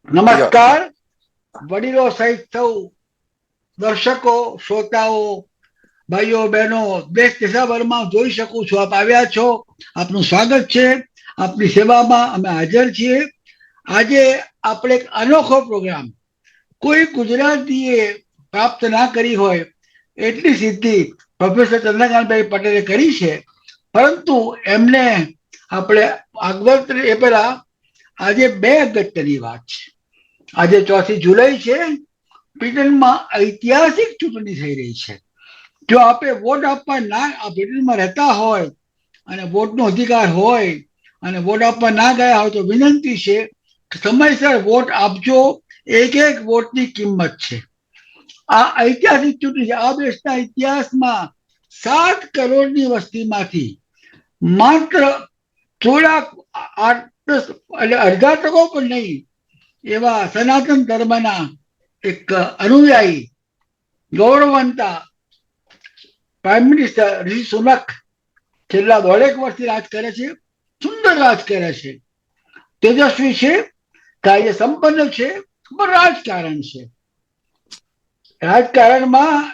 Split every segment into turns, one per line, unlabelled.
નમસ્કાર વડીલો સહિત સૌ દર્શકો, શ્રોતાઓ, ભાઈઓ બહેનો, દેશ દેશાભરમાં જોઈ શકું છું આપ આવ્યા છો. આપનું સ્વાગત છે. આપની સેવામાં અમે હાજર છીએ. આજે આપણે એક અનોખો પ્રોગ્રામ, કોઈ ગુજરાતીએ પ્રાપ્ત ના કરી હોય એટલી સિદ્ધિ પ્રોફેસર ચંદ્રકાંતભાઈ પટેલે કરી છે. પરંતુ એમને આપણે આગળ એ પહેલા આજે બે અગત્યની વાત છે. આજે 4 જુલાઈ છે. બ્રિટનમાં ઐતિહાસિક ચૂંટણી થઈ રહી છે. જો આપણે વોટ આપવા ના બ્રિટનમાં રહેતા હોય અને વોટનો અધિકાર હોય અને વોટ આપવા ના ગયા હોય તો વિનંતી છે કે સમયસર વોટ આપજો. એક એક વોટની કિંમત છે. આ ઐતિહાસિક ચૂંટણી છે. આ દેશના ઇતિહાસમાં 7 કરોડની વસ્તીમાંથી માત્ર થોડા 8-10 એટલે અડધા ટકો પણ નહીં એવા સનાતન ધર્મના એક અનુયાયી ગૌરવવંતા પ્રાઇમ મિનિસ્ટર ઋષિ સુનક છેલ્લા 1.5 વર્ષથી રાજ કરે છે. સુંદર રાજ કરે છે. તેજસ્વી છે, કાર્ય સંપન્ન છે, પણ રાજકારણ છે. રાજકારણમાં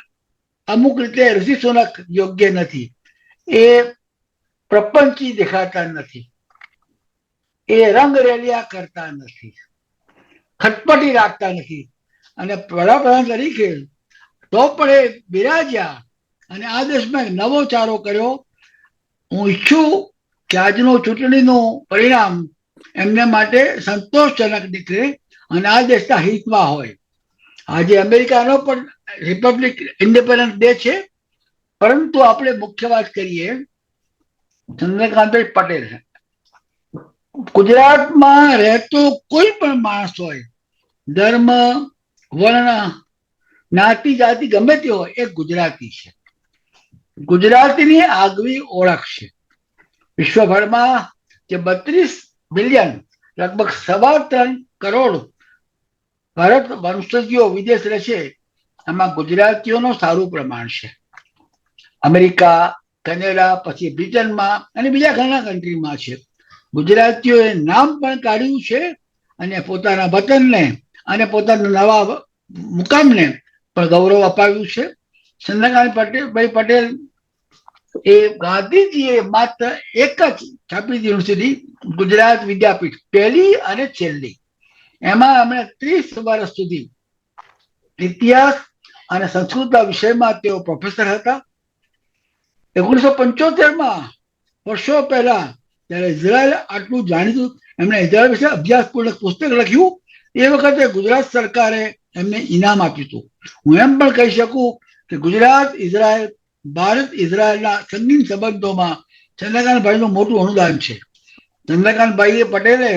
અમુક રીતે ઋષિ સુનક યોગ્ય નથી. એ પ્રપંચી દેખાતા નથી. એ રંગ રેલિયા કરતા નથી. ખટપટી રાખતા નથી. અને વડાપ્રધાન તરીકે તો પણ એ બિરાજ્યા અને આ દેશમાં એક નવો ચારો કર્યો. હું ઈચ્છું કે આજનું ચૂંટણીનું પરિણામ એમને માટે સંતોષજનક નીકળે અને આ દેશના હિતમાં હોય. આજે અમેરિકાનો પણ રિપબ્લિક ઇન્ડિપેન્ડન્સ ડે છે. પરંતુ આપણે મુખ્ય વાત કરીએ ચંદ્રકાંતભાઈ પટેલ. ગુજરાતમાં રહેતો કોઈ પણ માણસ હોય, ધર્મ, વર્ણ, જ્ઞાતિ, જાતિ ગમે તે હોય, એ ગુજરાતી છે. ગુજરાતીની આગવી ઓળખ છે. વિશ્વભરમાં જે 32 બિલિયન, લગભગ 3.25 કરોડ ભારત વંશજીઓ વિદેશ રહે છે, એમાં ગુજરાતીઓનું સારું પ્રમાણ છે. અમેરિકા, કેનેડા, પછી બ્રિટનમાં અને બીજા ઘણા કન્ટ્રીમાં છે. ગુજરાતીઓએ નામ પણ કાઢ્યું છે અને પોતાના વતનને અને પોતાના નવા મુકામને પણ ગૌરવ અપાવ્યું છે. ચંદ્રકાંત પટેલ એ ગાંધીજીએ માત્ર એક જ છાપી યુનિવર્સિટી, ગુજરાત વિદ્યાપીઠ, પહેલી અને છેલ્લી, એમાં એમણે 30 વર્ષ સુધી ઇતિહાસ અને સંસ્કૃતના વિષયમાં તેઓ પ્રોફેસર હતા. 1975માં, વર્ષો પહેલા, જ્યારે ઇઝરાયલ આટલું જાણીતું, એમણે ઇઝરાયલ વિશે અભ્યાસપૂર્વક પુસ્તક લખ્યું. એ વખતે ગુજરાત સરકારે એમને ઇનામ આપ્યું હતું. હું એમ પણ કહી શકું કે ગુજરાત ઇઝરાયલ, ભારત ઇઝરાયલના સંગીન સંબંધોમાં ચંદ્રકાંતભાઈનું મોટું અનુદાન છે. ચંદ્રકાંતભાઈએ પટેલે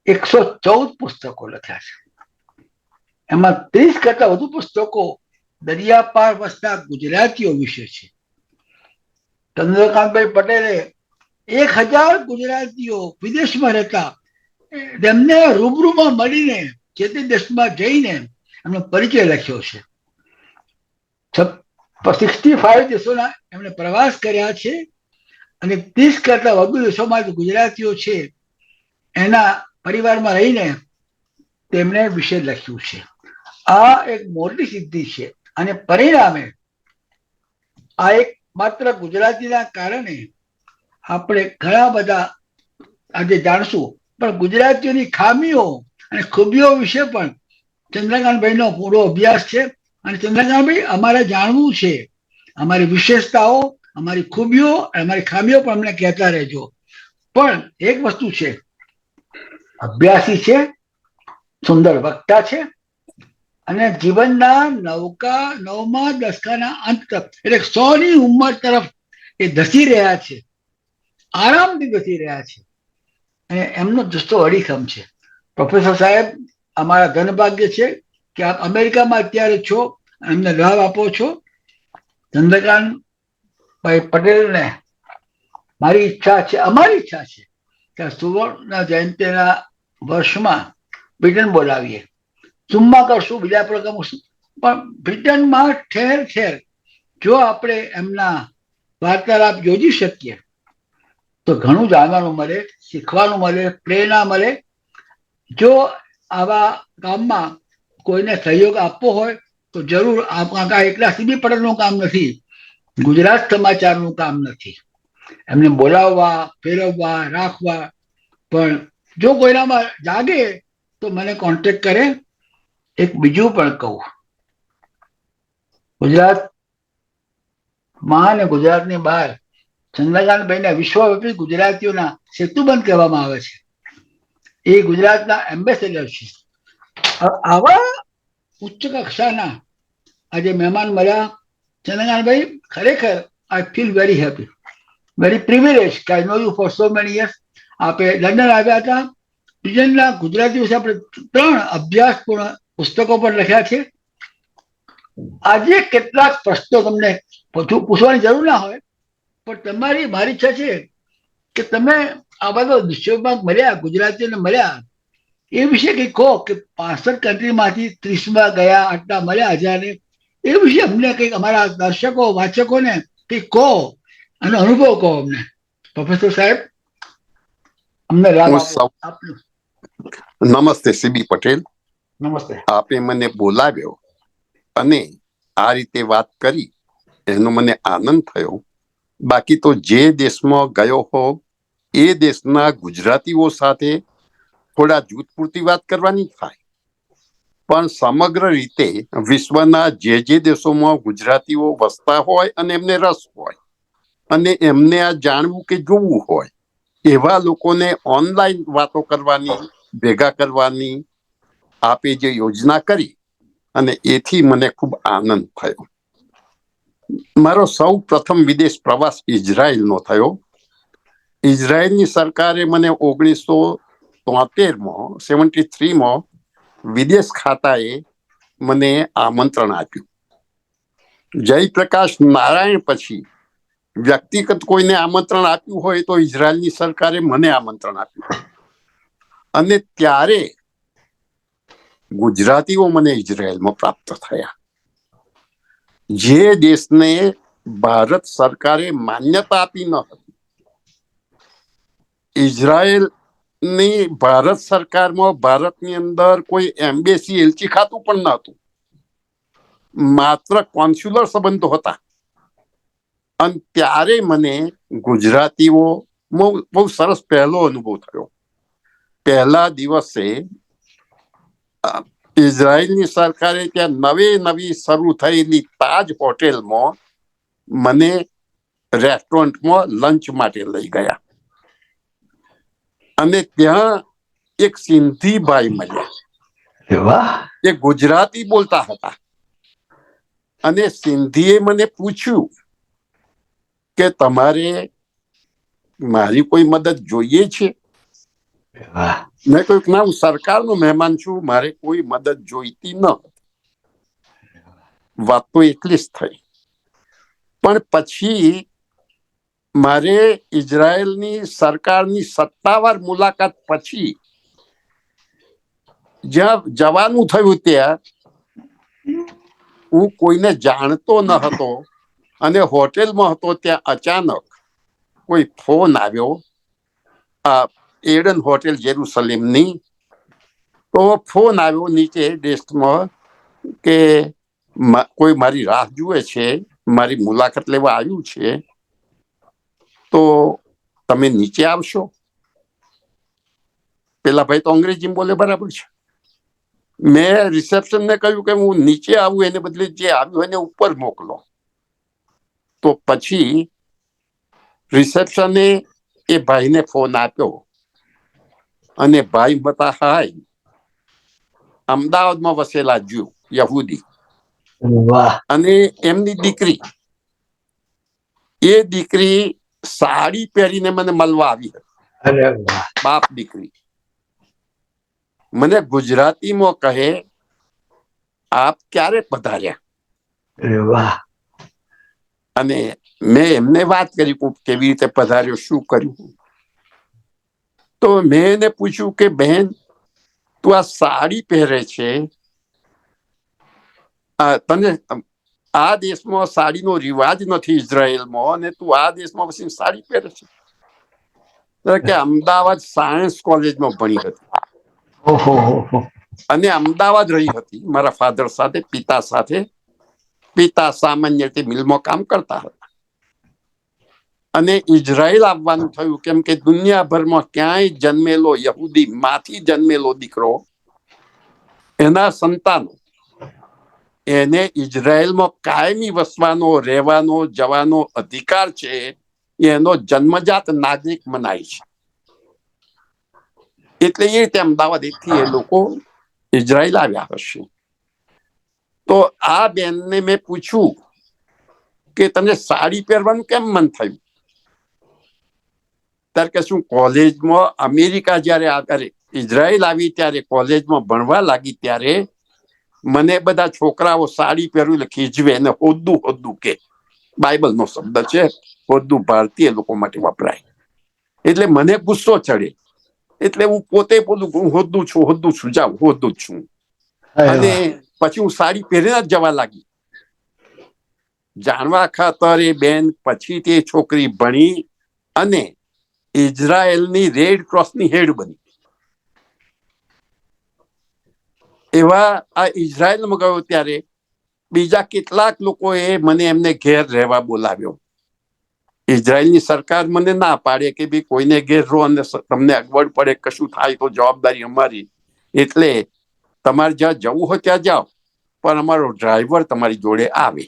114 પુસ્તકો લખ્યા છે. એમાં 30 કરતા વધુ પુસ્તકો દરિયા પાર વસતા ગુજરાતીઓ વિશે છે. ચંદ્રકાંતભાઈ પટેલે 1000 ગુજરાતીઓ વિદેશમાં રહેતા તેમને રૂબરૂમાં મળીને, જે તે દેશમાં જઈને એમનો પરિચય લખ્યો છે. 65 દેશોના એમણે પ્રવાસ કર્યા છે અને 30 કરતા વધુ દેશોમાં ગુજરાતીઓ છે એના પરિવારમાં રહીને તેમણે વિશે લખ્યું છે. આ એક મોટી સિદ્ધિ છે અને પરિણામે આ એક માત્ર ગુજરાતીના કારણે આપણે ઘણા બધા આજે જાણશું. પણ ગુજરાતીઓની ખામીઓ અને ખૂબીઓ વિશે પણ ચંદ્રકાંતભાઈનો પૂરો અભ્યાસ છે. અને ચંદ્રકાંતભાઈ, અમારે જાણવું છે અમારી વિશેષતાઓ, અમારી ખૂબીઓ અને અમારી ખામીઓ પણ અમને કહેતા રહેજો. પણ એક વસ્તુ છે, અભ્યાસી છે, સુંદર વક્તા છે અને જીવનના નવમા દશકાના અંત તરફ, એટલે 100ની ઉંમર તરફ એ ધસી રહ્યા છે. આરામથી ધસી રહ્યા છે અને એમનો જુસ્સો અડીખમ છે. પ્રોફેસર સાહેબ, અમારા ધનભાગ્ય છે કે આપ અમેરિકામાં અત્યારે છો, એમને લાભ આપો છો. ચંદ્રકાંતભાઈ પટેલને મારી ઈચ્છા છે, અમારી ઈચ્છા છે કે સુવર્ણ જયંતિના વર્ષમાં બ્રિટન બોલાવીએ. ઝૂમમાં કરશું, બીજા પ્રોગ્રામ કરશું, પણ બ્રિટનમાં ઠેર ઠેર જો આપણે એમના વાર્તાલાપ યોજી શકીએ તો ઘણું જાણવાનું મળે, શીખવાનું મળે, પ્રેરણા મળે. જો આવા કામમાં કોઈને સહયોગ આપવો હોય તો જરૂર આ એકલા સીબી પટેલનું કામ નથી, ગુજરાત સમાચારનું કામ નથી. એમને બોલાવવા, ફેરવવા, રાખવા. પણ જો કોઈનામાં જાગે તો મને કોન્ટેક્ટ કરે. એક બીજું પણ કહું, ગુજરાતમાં અને ગુજરાતની બહાર ચંદ્રકાંતભાઈના વિશ્વવ્યાપી ગુજરાતીઓના સેતુબંધ કહેવામાં આવે છે. એ ગુજરાતના એમ્બેસેડર છે. આવા ઉચ્ચ કક્ષાના આજે મહેમાન મળ્યા. ચંદ્રકાંતભાઈ, ખરેખર I feel very happy, very privilege કે I know you for so many years. આપે લંડન આવ્યા હતા. લંડનના ગુજરાતી વિશે આપણે 3 અભ્યાસપૂર્ણ પુસ્તકો પણ લખ્યા છે. આજે કેટલાક પ્રશ્નો તમને પૂછવાની જરૂર ના હોય, પણ મારી ઈચ્છા છે કે તમે આ બધા વિશ્વમાં મળ્યા, ગુજરાતીઓને મળ્યા, એ વિશે કંઈક કહો કે 65 કન્ટ્રીમાંથી 30માં ગયા, આટલા મળ્યા હજારે. એ વિશે અમને કંઈક અમારા દર્શકો, વાચકોને કંઈક કહો અને અનુભવ કહો અમને. પ્રોફેસર સાહેબ, અમને રાહ આપો.
નમસ્તે સીબી પટેલ.
નમસ્તે.
આપે મને બોલાવ્યો અને આ રીતે વાત કરી એનો મને આનંદ થયો. બાકી તો જે દેશમાં ગયો હો એ દેશના ગુજરાતીઓ સાથે થોડા જૂથ પૂરતી વાત કરવાની થાય, પણ સમગ્ર રીતે વિશ્વના જે દેશોમાં ગુજરાતીઓ વસતા હોય અને એમને રસ હોય અને એમને આ જાણવું કે જોવું હોય એવા લોકોને ઓનલાઈન વાતો કરવાની, ભેગા કરવાની આપે જે યોજના કરી અને એથી મને ખૂબ આનંદ થયો. મારો સૌ પ્રથમ વિદેશ પ્રવાસ ઇઝરાયલનો થયો. ઇઝરાયલની સરકારે મને 1973માં વિદેશ ખાતાએ મને આમંત્રણ આપ્યું. જયપ્રકાશ નારાયણ પછી વ્યક્તિગત કોઈને આમંત્રણ આપ્યું હોય તો ઇઝરાયલની સરકારે મને આમંત્રણ આપ્યું. અને ત્યારે ગુજરાતીઓ મને ઇઝરાયલમાં પ્રાપ્ત થયા. જે દેશને ભારત સરકારે માન્યતા આપી ન હતી, ઇઝરાયલની ભારત સરકારમાં ભારતની અંદર કોઈ એમ્બેસી, એલચી ખાતું પણ ન હતું, માત્ર કોન્સ્યુલર સંબંધો હતા. અને ત્યારે મને ગુજરાતીઓ બહુ સરસ પહેલો અનુભવ થયો. પહેલા દિવસે ઇઝરાયલની સરકારે ત્યાં નવી શરૂ થયેલી તાજ હોટેલમાં મને રેસ્ટોરન્ટમાં લંચ માટે લઈ ગયા અને ત્યાં એક સિંધી ભાઈ મળ્યા. એ ગુજરાતી બોલતા હતા અને સિંધીએ મને પૂછ્યું કે તમારે મારી કોઈ મદદ જોઈએ છે? મેં કહ્યું ના, હું સરકારનો મહેમાન છું, મારે કોઈ મદદ જોઈતી ન. વાત તો એટલી જ થઈ. પણ પછી મારે ઇઝરાયલની સરકારની સત્તાવાર મુલાકાત પછી જ્યાં જવાનું થયું ત્યાં હું કોઈને જાણતો ન હતો અને હોટેલમાં હતો. ત્યાં અચાનક કોઈ ફોન આવ્યો, એડન હોટેલ જેરુસલેમની. તો ફોન આવ્યો નીચે ડેસ્કમાં કે કોઈ મારી રાહ જુએ છે, મારી મુલાકાત લેવા આવ્યું છે, તો તમે નીચે આવશો? પેલા ભાઈ તો અંગ્રેજી બોલે બરાબર છે. મેં રિસેપ્શનને કહ્યું કે હું નીચે આવું, એને બદલે જે આવ્યું એને ઉપર મોકલો. તો પછી રિસેપ્શને એ ભાઈને ફોન આપ્યો અને ભાઈ બતા હાય, અમદાવાદમાં વસેલા જ્યુ યહૂદી અને એમની દીકરી, એ દીકરી સાડી પહેરીને મને મળવા આવી હતી. બાપ દીકરી મને ગુજરાતીમાં કહે, આપ ક્યારે પધાર્યા? અને મેં એમને વાત કરી કેવી રીતે પધાર્યો, શું કર્યું. તો મેં એને પૂછ્યું કે બહેન, તું આ સાડી પહેરે છે, તને આ દેશમાં સાડીનો રિવાજ નથી ઇઝરાયલમાં, અને તું આ દેશમાં પછી સાડી પહેરે છે? કે અમદાવાદ સાયન્સ કોલેજમાં ભણી હતી.
ઓહો હો.
અને અમદાવાદ રહી હતી મારા ફાધર સાથે, પિતા સાથે. પિતા સામાન્ય રીતે મિલમાં કામ કરતા હતા અને ઇઝરાયલ આવવાનું થયું કેમ કે દુનિયાભરમાં ક્યાંય જન્મેલો યહૂદી માંથી જન્મેલો દીકરો, એના સંતાનો એને ઇઝરાયલમાં કાયમી વસવાનો, રહેવાનો, જવાનો અધિકાર છે. એનો જન્મજાત નાગરિક મનાય છે. એટલે એ રીતે અમદાવાદથી એ લોકો ઇઝરાયલ આવ્યા હશે. તો આ બેનને મેં પૂછ્યું કે તમને સાડી પહેરવાનું કેમ મન થયું? ત્યારે કે શું કોલેજમાં અમેરિકા જયારે ઇઝરાયલ આવી ત્યારે કોલેજમાં ભણવા લાગી ત્યારે મને બધા છોકરાઓ સાડી પહેરવું એટલે ખીજવે અને હોદ્દું હોદ્દું કે, બાઇબલનો શબ્દ છે, હોદ્દું ભારતીય લોકો માટે વપરાય. એટલે મને ગુસ્સો ચડે. એટલે હું પોતે બોલું હું હોદ્દું છું જાઉં હોદ્દું જ છું. અને પછી હું સાડી પહેરીને જ જવા લાગી. જાણવા ખાતર એ બેન પછી તે છોકરી ભણી અને ઇઝરાયલની રેડ ક્રોસની હેડ બની. એવા આ ઇઝરાયલમાં ગયો ત્યારે બીજા કેટલાક લોકોએ મને એમને ઘેર રહેવા બોલાવ્યો. ઇઝરાયલની સરકાર મને ના પાડે કે ભાઈ કોઈને ઘેર રહો અને તમને અગવડ પડે, કશું થાય તો જવાબદારી અમારી. એટલે તમારે જ્યાં જવું હોય ત્યાં જાઓ, પણ અમારો ડ્રાઈવર તમારી જોડે આવે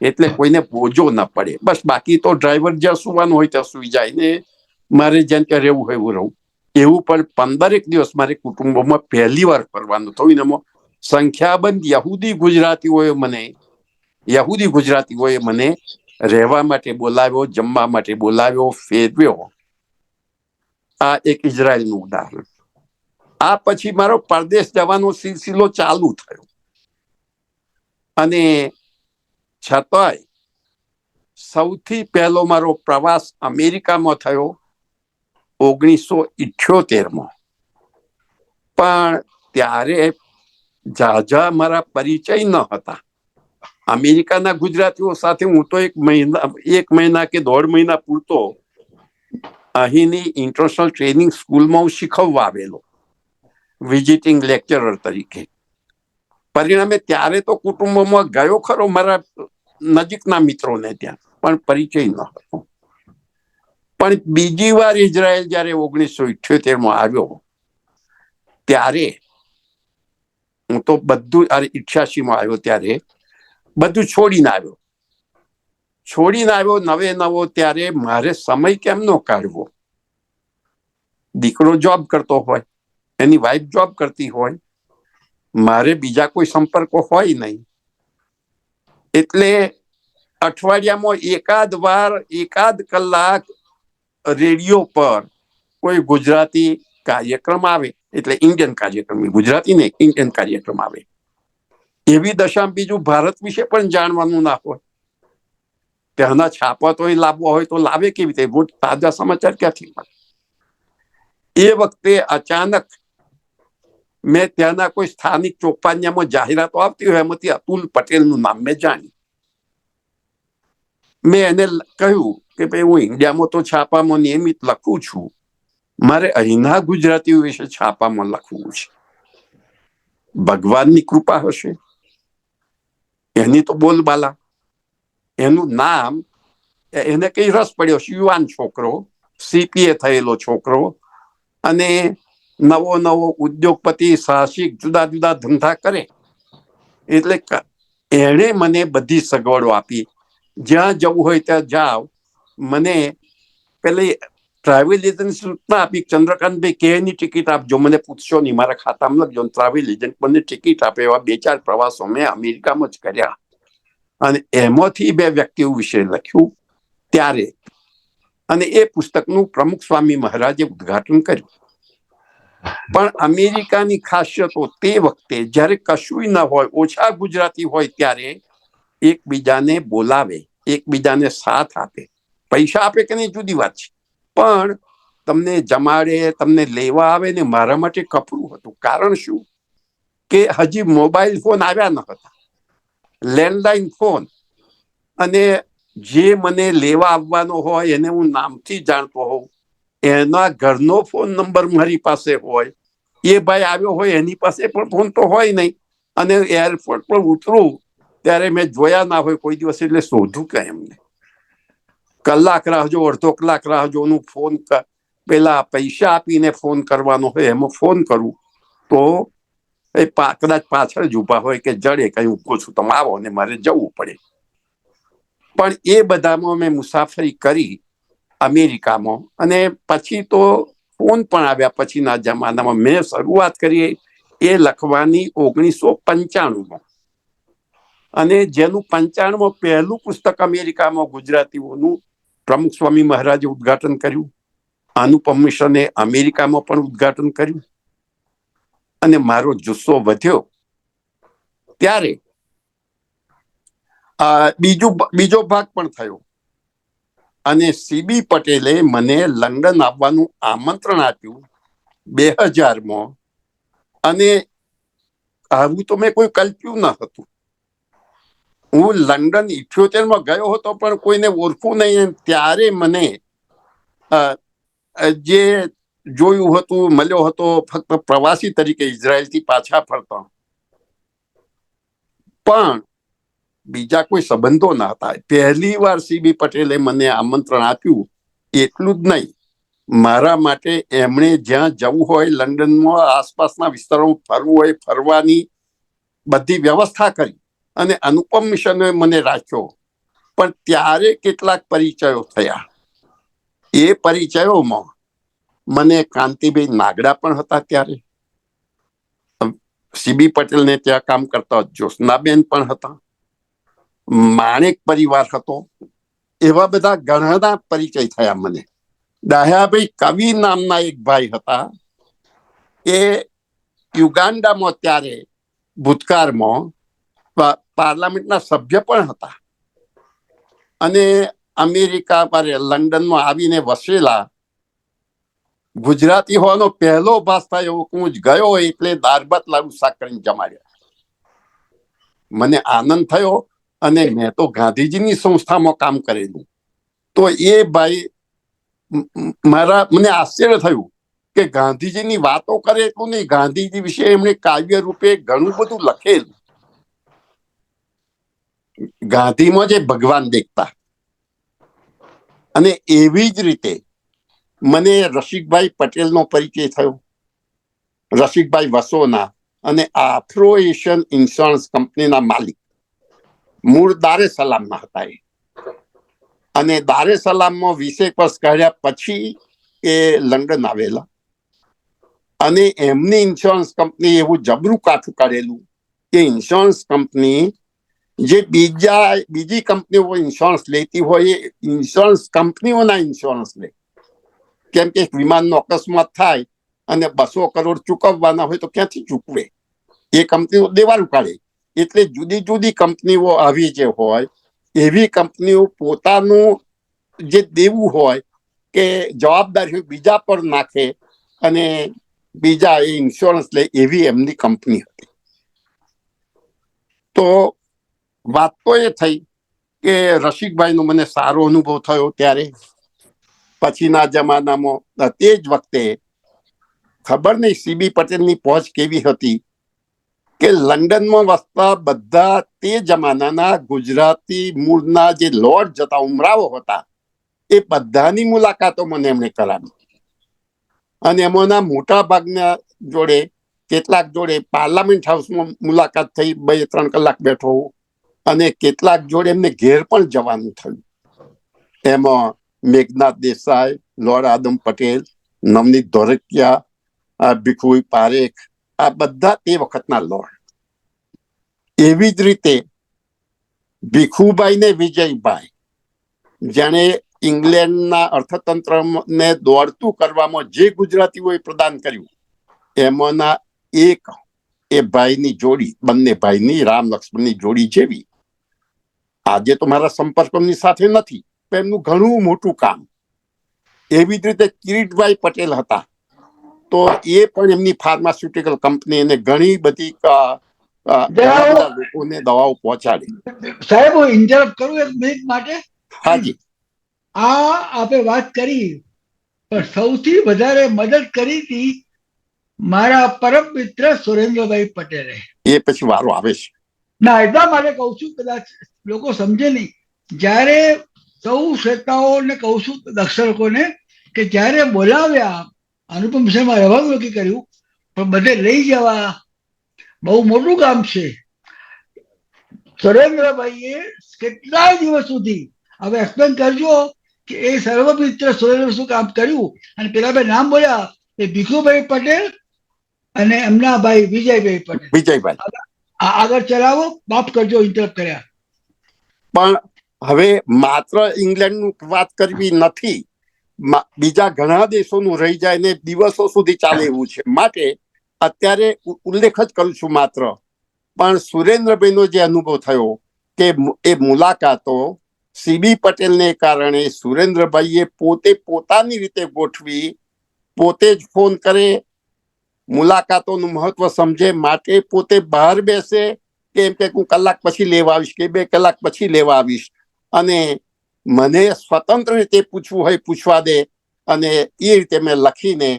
એટલે કોઈને બોજો ના પડે. બસ બાકી તો ડ્રાઈવર જ્યાં સુવાનું હોય ત્યાં સુઈ જાય ને મારે જ્યાં ત્યાં રહેવું હોય એવું રહું. એવું પણ 15 દિવસ મારે કુટુંબોમાં પહેલી વાર ફરવાનું થયું. એમાં સંખ્યાબંધ યહૂદી ગુજરાતીઓએ મને રહેવા માટે બોલાવ્યો, જમવા માટે બોલાવ્યો, ફેરવ્યો. આ એક ઇઝરાયલનું ઉદાહરણ. આ પછી મારો પરદેશ જવાનો સિલસિલો ચાલુ થયો અને છતાંય સૌથી પહેલો મારો પ્રવાસ અમેરિકામાં થયો 1978માં. પણ ત્યારે ઝાઝા મારા પરિચય ન હતા. અમેરિકાના ગુજરાતીઓ સાથે હું તો એક મહિના કે 1.5 મહિના પૂરતો અહીંની ઇન્ટરનેશનલ ટ્રેનિંગ સ્કૂલમાં હું શીખવવા આવેલો, વિઝિટિંગ લેક્ચરર તરીકે. પરિણામે ત્યારે તો કુટુંબમાં ગયો ખરો મારા નજીકના મિત્રોને ત્યાં, પણ પરિચય ન હતો. પણ બીજી વાર ઇઝરાયલ જયારે 1978માં આવ્યો ત્યારે હું તો બધું 88માં આવ્યો ત્યારે બધું છોડીને આવ્યો નવે નવો. ત્યારે મારે સમય કેમ નો કાઢવો? દીકરો જોબ કરતો હોય, એની વાઈફ જોબ કરતી હોય, મારે બીજા કોઈ સંપર્કો હોય નહીં. એટલે અઠવાડિયામાં એકાદ કલાક રેડિયો પર કોઈ ગુજરાતી કાર્યક્રમ આવે, એટલે ઇન્ડિયન કાર્યક્રમ, ગુજરાતી ને ઇન્ડિયન કાર્યક્રમ આવે. એવી દશામાં બીજું ભારત વિશે પણ જાણવાનું ના હોય. ત્યાંના છાપા તો લાવવા હોય તો લાવે કેવી રીતે? રોજ તાજા સમાચાર ક્યાંથી મળે? એ વખતે અચાનક મેં ત્યાંના કોઈ સ્થાનિક ચોપાનિયામાં જાહેરાતો આવતી હોય, એમાંથી અતુલ પટેલનું નામ મેં જાણ્યું. મેં એને કહ્યું કે ભાઈ હું ઇન્ડિયામાં તો છાપામાં નિયમિત લખું છું, મારે અહીંના ગુજરાતીઓ વિશે છાપામાં લખવું છે. ભગવાનની કૃપા હશે, એની તો બોલબાલા. એનું નામ, એને કઈ રસ પડ્યો, યુવાન છોકરો, સીપીએ થયેલો છોકરો અને નવો ઉદ્યોગપતિ, સાહસિક, જુદા જુદા ધંધા કરે. એટલે એણે મને બધી સગવડો આપી. જ્યાં જવું હોય ત્યાં જાવ. મને પેલી ટ્રાવેલ એજન્ટ સૂચના આપી, ચંદ્રકાંતભાઈ કે એની ટિકિટ આપજો, મને પૂછશો નહીં, મારા ખાતામાં લખજો. ટ્રાવેલ એજન્ટ મને ટિકિટ આપે. એવા 2-4 પ્રવાસો મેં અમેરિકામાં જ કર્યા અને એમાંથી 2 વ્યક્તિઓ વિશે લખ્યું ત્યારે. અને એ પુસ્તકનું પ્રમુખ સ્વામી મહારાજે ઉદ્ઘાટન કર્યું. પણ અમેરિકાની ખાસિયતો તે વખતે જ્યારે કશું ન હોય, ઓછા ગુજરાતી હોય, ત્યારે એકબીજાને બોલાવે, એકબીજાને સાથ આપે. પૈસા આપે કે નહીં જુદી વાત છે, પણ તમને જમાડે, તમને લેવા આવે ને. મારા માટે કપરું હતું. કારણ શું કે હજી મોબાઈલ ફોન આવ્યા ન હતા, લેન્ડલાઈન ફોન. અને જે મને લેવા આવવાનો હોય એને હું નામથી જાણતો હોઉં, એના ઘરનો ફોન નંબર મારી પાસે હોય, એ ભાઈ આવ્યો હોય એની પાસે પણ ફોન તો હોય નહીં, અને એરપોર્ટ પર ઉતરું ત્યારે મેં જોયા ના હોય કોઈ દિવસ, એટલે શોધું કે એમને કલાક રાહ જો, અડધો કલાક રાહ જો, ફોન પેલા પૈસા આપીને ફોન કરવાનો હોય એમાં ફોન કરું તો એ કદાચ પાછળ જ ઉભા હોય કે જડે કઈ ઊભો છું તમે આવો, ને મારે જવું પડે. પણ એ બધામાં મેં મુસાફરી કરી અમેરિકામાં, અને પછી તો ફોન પણ આવ્યા પછીના જમાનામાં. મેં શરૂઆત કરી એ લખવાની 1995માં, અને જેનું 95માં પહેલું પુસ્તક અમેરિકામાં ગુજરાતીઓનું પ્રમુખ સ્વામી મહારાજે ઉદ્ઘાટન કર્યું. અનુપમ મિશને અમેરિકામાં પણ ઉદ્ઘાટન કર્યું, અને મારો જુસ્સો વધ્યો ત્યારે બીજો ભાગ પણ થયો, અને સીબી પટેલે મને લંડન આવવાનું આમંત્રણ આપ્યું 2000માં, અને આવું તો મેં કોઈ કલ્પ્યું ન હતું. હું લંડન 78માં ગયો હતો પણ કોઈને ઓળખું નહીં. ત્યારે મને જે જોયું હતું, મળ્યો હતો ફક્ત પ્રવાસી તરીકે ઇઝરાયલથી પાછા ફરતા, પણ બીજા કોઈ સંબંધો ના હતા. પહેલી વાર સીબી પટેલે મને આમંત્રણ આપ્યું. એટલું જ નહીં, મારા માટે એમણે જ્યાં જવું હોય લંડનમાં આસપાસના વિસ્તારોમાં ફરવું હોય ફરવાની બધી વ્યવસ્થા કરી, અને અનુપમ મિશને મને રાખ્યો. પણ ત્યારે કેટલાક પરિચયો થયા. એ પરિચયોમાં મને કાંતિભાઈ નાગડા પણ હતા, ત્યારે સીબી પટેલને ત્યાં કામ કરતા જ્યોત્સનાબેન પણ હતા, માણેક પરિવાર હતો. એવા બધા ઘણા પરિચય થયા મને. દહ્યાભાઈ કવિ નામના એક ભાઈ હતા, એ યુગાન્ડામાં ત્યારે ભૂતકાળમાં પાર્લામેન્ટના સભ્ય પણ હતા, અને અમેરિકા લંડનમાં આવીને વસેલા. ગુજરાતી હોવાનો પહેલો ભાસ થાય એવો હું જ ગયો, એટલે દાળ ભાત લાડુ શાક કરીને જમાડ્યા. મને આનંદ થયો, અને મેં તો ગાંધીજીની સંસ્થામાં કામ કરેલું. તો એ ભાઈ મને આશ્ચર્ય થયું કે ગાંધીજીની વાતો કરે એટલું નહીં, ગાંધીજી વિશે એમણે કાવ્ય રૂપે ઘણું બધું લખેલું. ગાંધીમાં જે ભગવાન દેખતા. અને એવી જ રીતે મને રસિકભાઈ પટેલનો પરિચય થયો, રસિકભાઈ વસોના, અને આફ્રો એશિયન ઇન્સ્યોરન્સ કંપનીના માલિક. મૂળ દારે સલામના હતા એ, અને દારે સલામમાં 20 વર્ષ કાઢ્યા પછી એ લંડન આવેલા, અને એમની ઇન્સ્યોરન્સ કંપની એવું જબરું કાઠું કાઢેલું કે ઇન્સ્યોરન્સ કંપની જે બીજી કંપનીઓ ઇન્સ્યોરન્સ લેતી હોય એ ઇન્સ્યોરન્સ કંપનીઓના ઇન્સ્યોરન્સ લે. કેમ કે વિમાનનો અકસ્માત થાય અને 200 કરોડ ચૂકવવાના હોય તો ક્યાંથી ચૂકવે? એ કંપનીઓ દેવાનું કાઢે. એટલે જુદી જુદી કંપનીઓ આવી જે હોય એવી કંપનીઓ પોતાનું જે દેવું હોય કે જવાબદારી બીજા પર નાખે, અને બીજા એ ઇન્સ્યોરન્સ લે, એવી એમની કંપની હતી. તો વાત તો એ થઈ કે રસિકભાઈનો મને સારો અનુભવ થયો ત્યારે. પછીના જમાનામાં તે જ વખતે ખબર નહીં સીબી પટેલની પહોંચ કેવી હતી કે લંડનમાં વસતા બધા તે જમાનાના ગુજરાતી મૂળના જે લોર્ડ જતા ઉમરાવો હતા, એ બધાની મુલાકાતો મને એમણે કરાવી. અને એમાંના મોટા ભાગના જોડે, કેટલાક જોડે પાર્લામેન્ટ હાઉસમાં મુલાકાત થઈ, 2-3 કલાક બેઠો, અને કેટલાક જોડે એમને ઘેર પણ જવાનું થયું. એમાં મેઘનાથ દેસાઈ, લોર્ડ આદમ પટેલ, નવનીત ધોળકિયા, ભીખુભાઈ પારેખ, આ બધા તે વખતના લોર્ડ. એવી જ રીતે ભીખુભાઈ ને વિજયભાઈ, જેણે ઇંગ્લેન્ડના અર્થતંત્રને દોડતું કરવામાં જે ગુજરાતીઓએ પ્રદાન કર્યું, એમાંના એક એ ભાઈની જોડી, બંને ભાઈની રામ લક્ષ્મણની જોડી જેવી. આજે તો મારા સંપર્કોની સાથે નથી, એમનું ઘણું મોટું કામ. એવી જ રીતે કિરીટભાઈ પટેલ હતા, તો એ પણ એમની ફાર્માસ્યુટિકલ કંપની અને ઘણી બધી લોકોને દવાઓ પહોંચાડી.
સાહેબ, હું ઇન્ટરપ્ટ કરું 1 મિનિટ માટે?
હાજી.
આ આપણે વાત કરી, પણ સૌથી વધારે મદદ કરી હતી મારા પરમ મિત્ર સુરેન્દ્રભાઈ પટેલે.
એ પછી વારો આવે છે.
ના, એટલા માટે કહું છું, કદાચ લોકો સમજે નહીં. જ્યારે સૌ શ્રોતાઓને કહું છું, દર્શકોને, કે જ્યારે બોલાવ્યા અનુપમ શર્મા રહેવાનું નક્કી કર્યું, પણ બધે લઈ જવા બહુ મોટું કામ છે. સુરેન્દ્રભાઈએ કેટલા દિવસ સુધી, હવે એક્સપ્લેન કરજો કે એ સર્વમિત્ર સુરેન્દ્ર શું કામ કર્યું. અને પેલા બે નામ બોલ્યા, એ ભીખુભાઈ પટેલ અને એમના ભાઈ વિજયભાઈ પટેલ.
વિજયભાઈ
આગળ ચલાવો, માફ કરજો ઇન્ટરપ્ટ કર્યા.
પણ હવે માત્ર ઇંગ્લેન્ડનું વાત કરવી નથી, બીજા ઘણા દેશોનું રહી જાય ને દિવસો સુધી ચાલે એવું છે. માટે અત્યારે ઉલ્લેખ જ કરું છું માત્ર. પણ સુરેન્દ્રભાઈનો જે અનુભવ થયો કે એ મુલાકાતો સીબી પટેલને કારણે સુરેન્દ્રભાઈએ પોતે પોતાની રીતે ગોઠવી, પોતે જ ફોન કરે, મુલાકાતોનું મહત્વ સમજે, માટે પોતે બહાર બેસે કે એમ કે હું કલાક પછી લેવા આવીશ કે 2 કલાક પછી લેવા આવીશ, અને મને સ્વતંત્ર રીતે પૂછવું હોય પૂછવા દે. અને એ રીતે મેં લખીને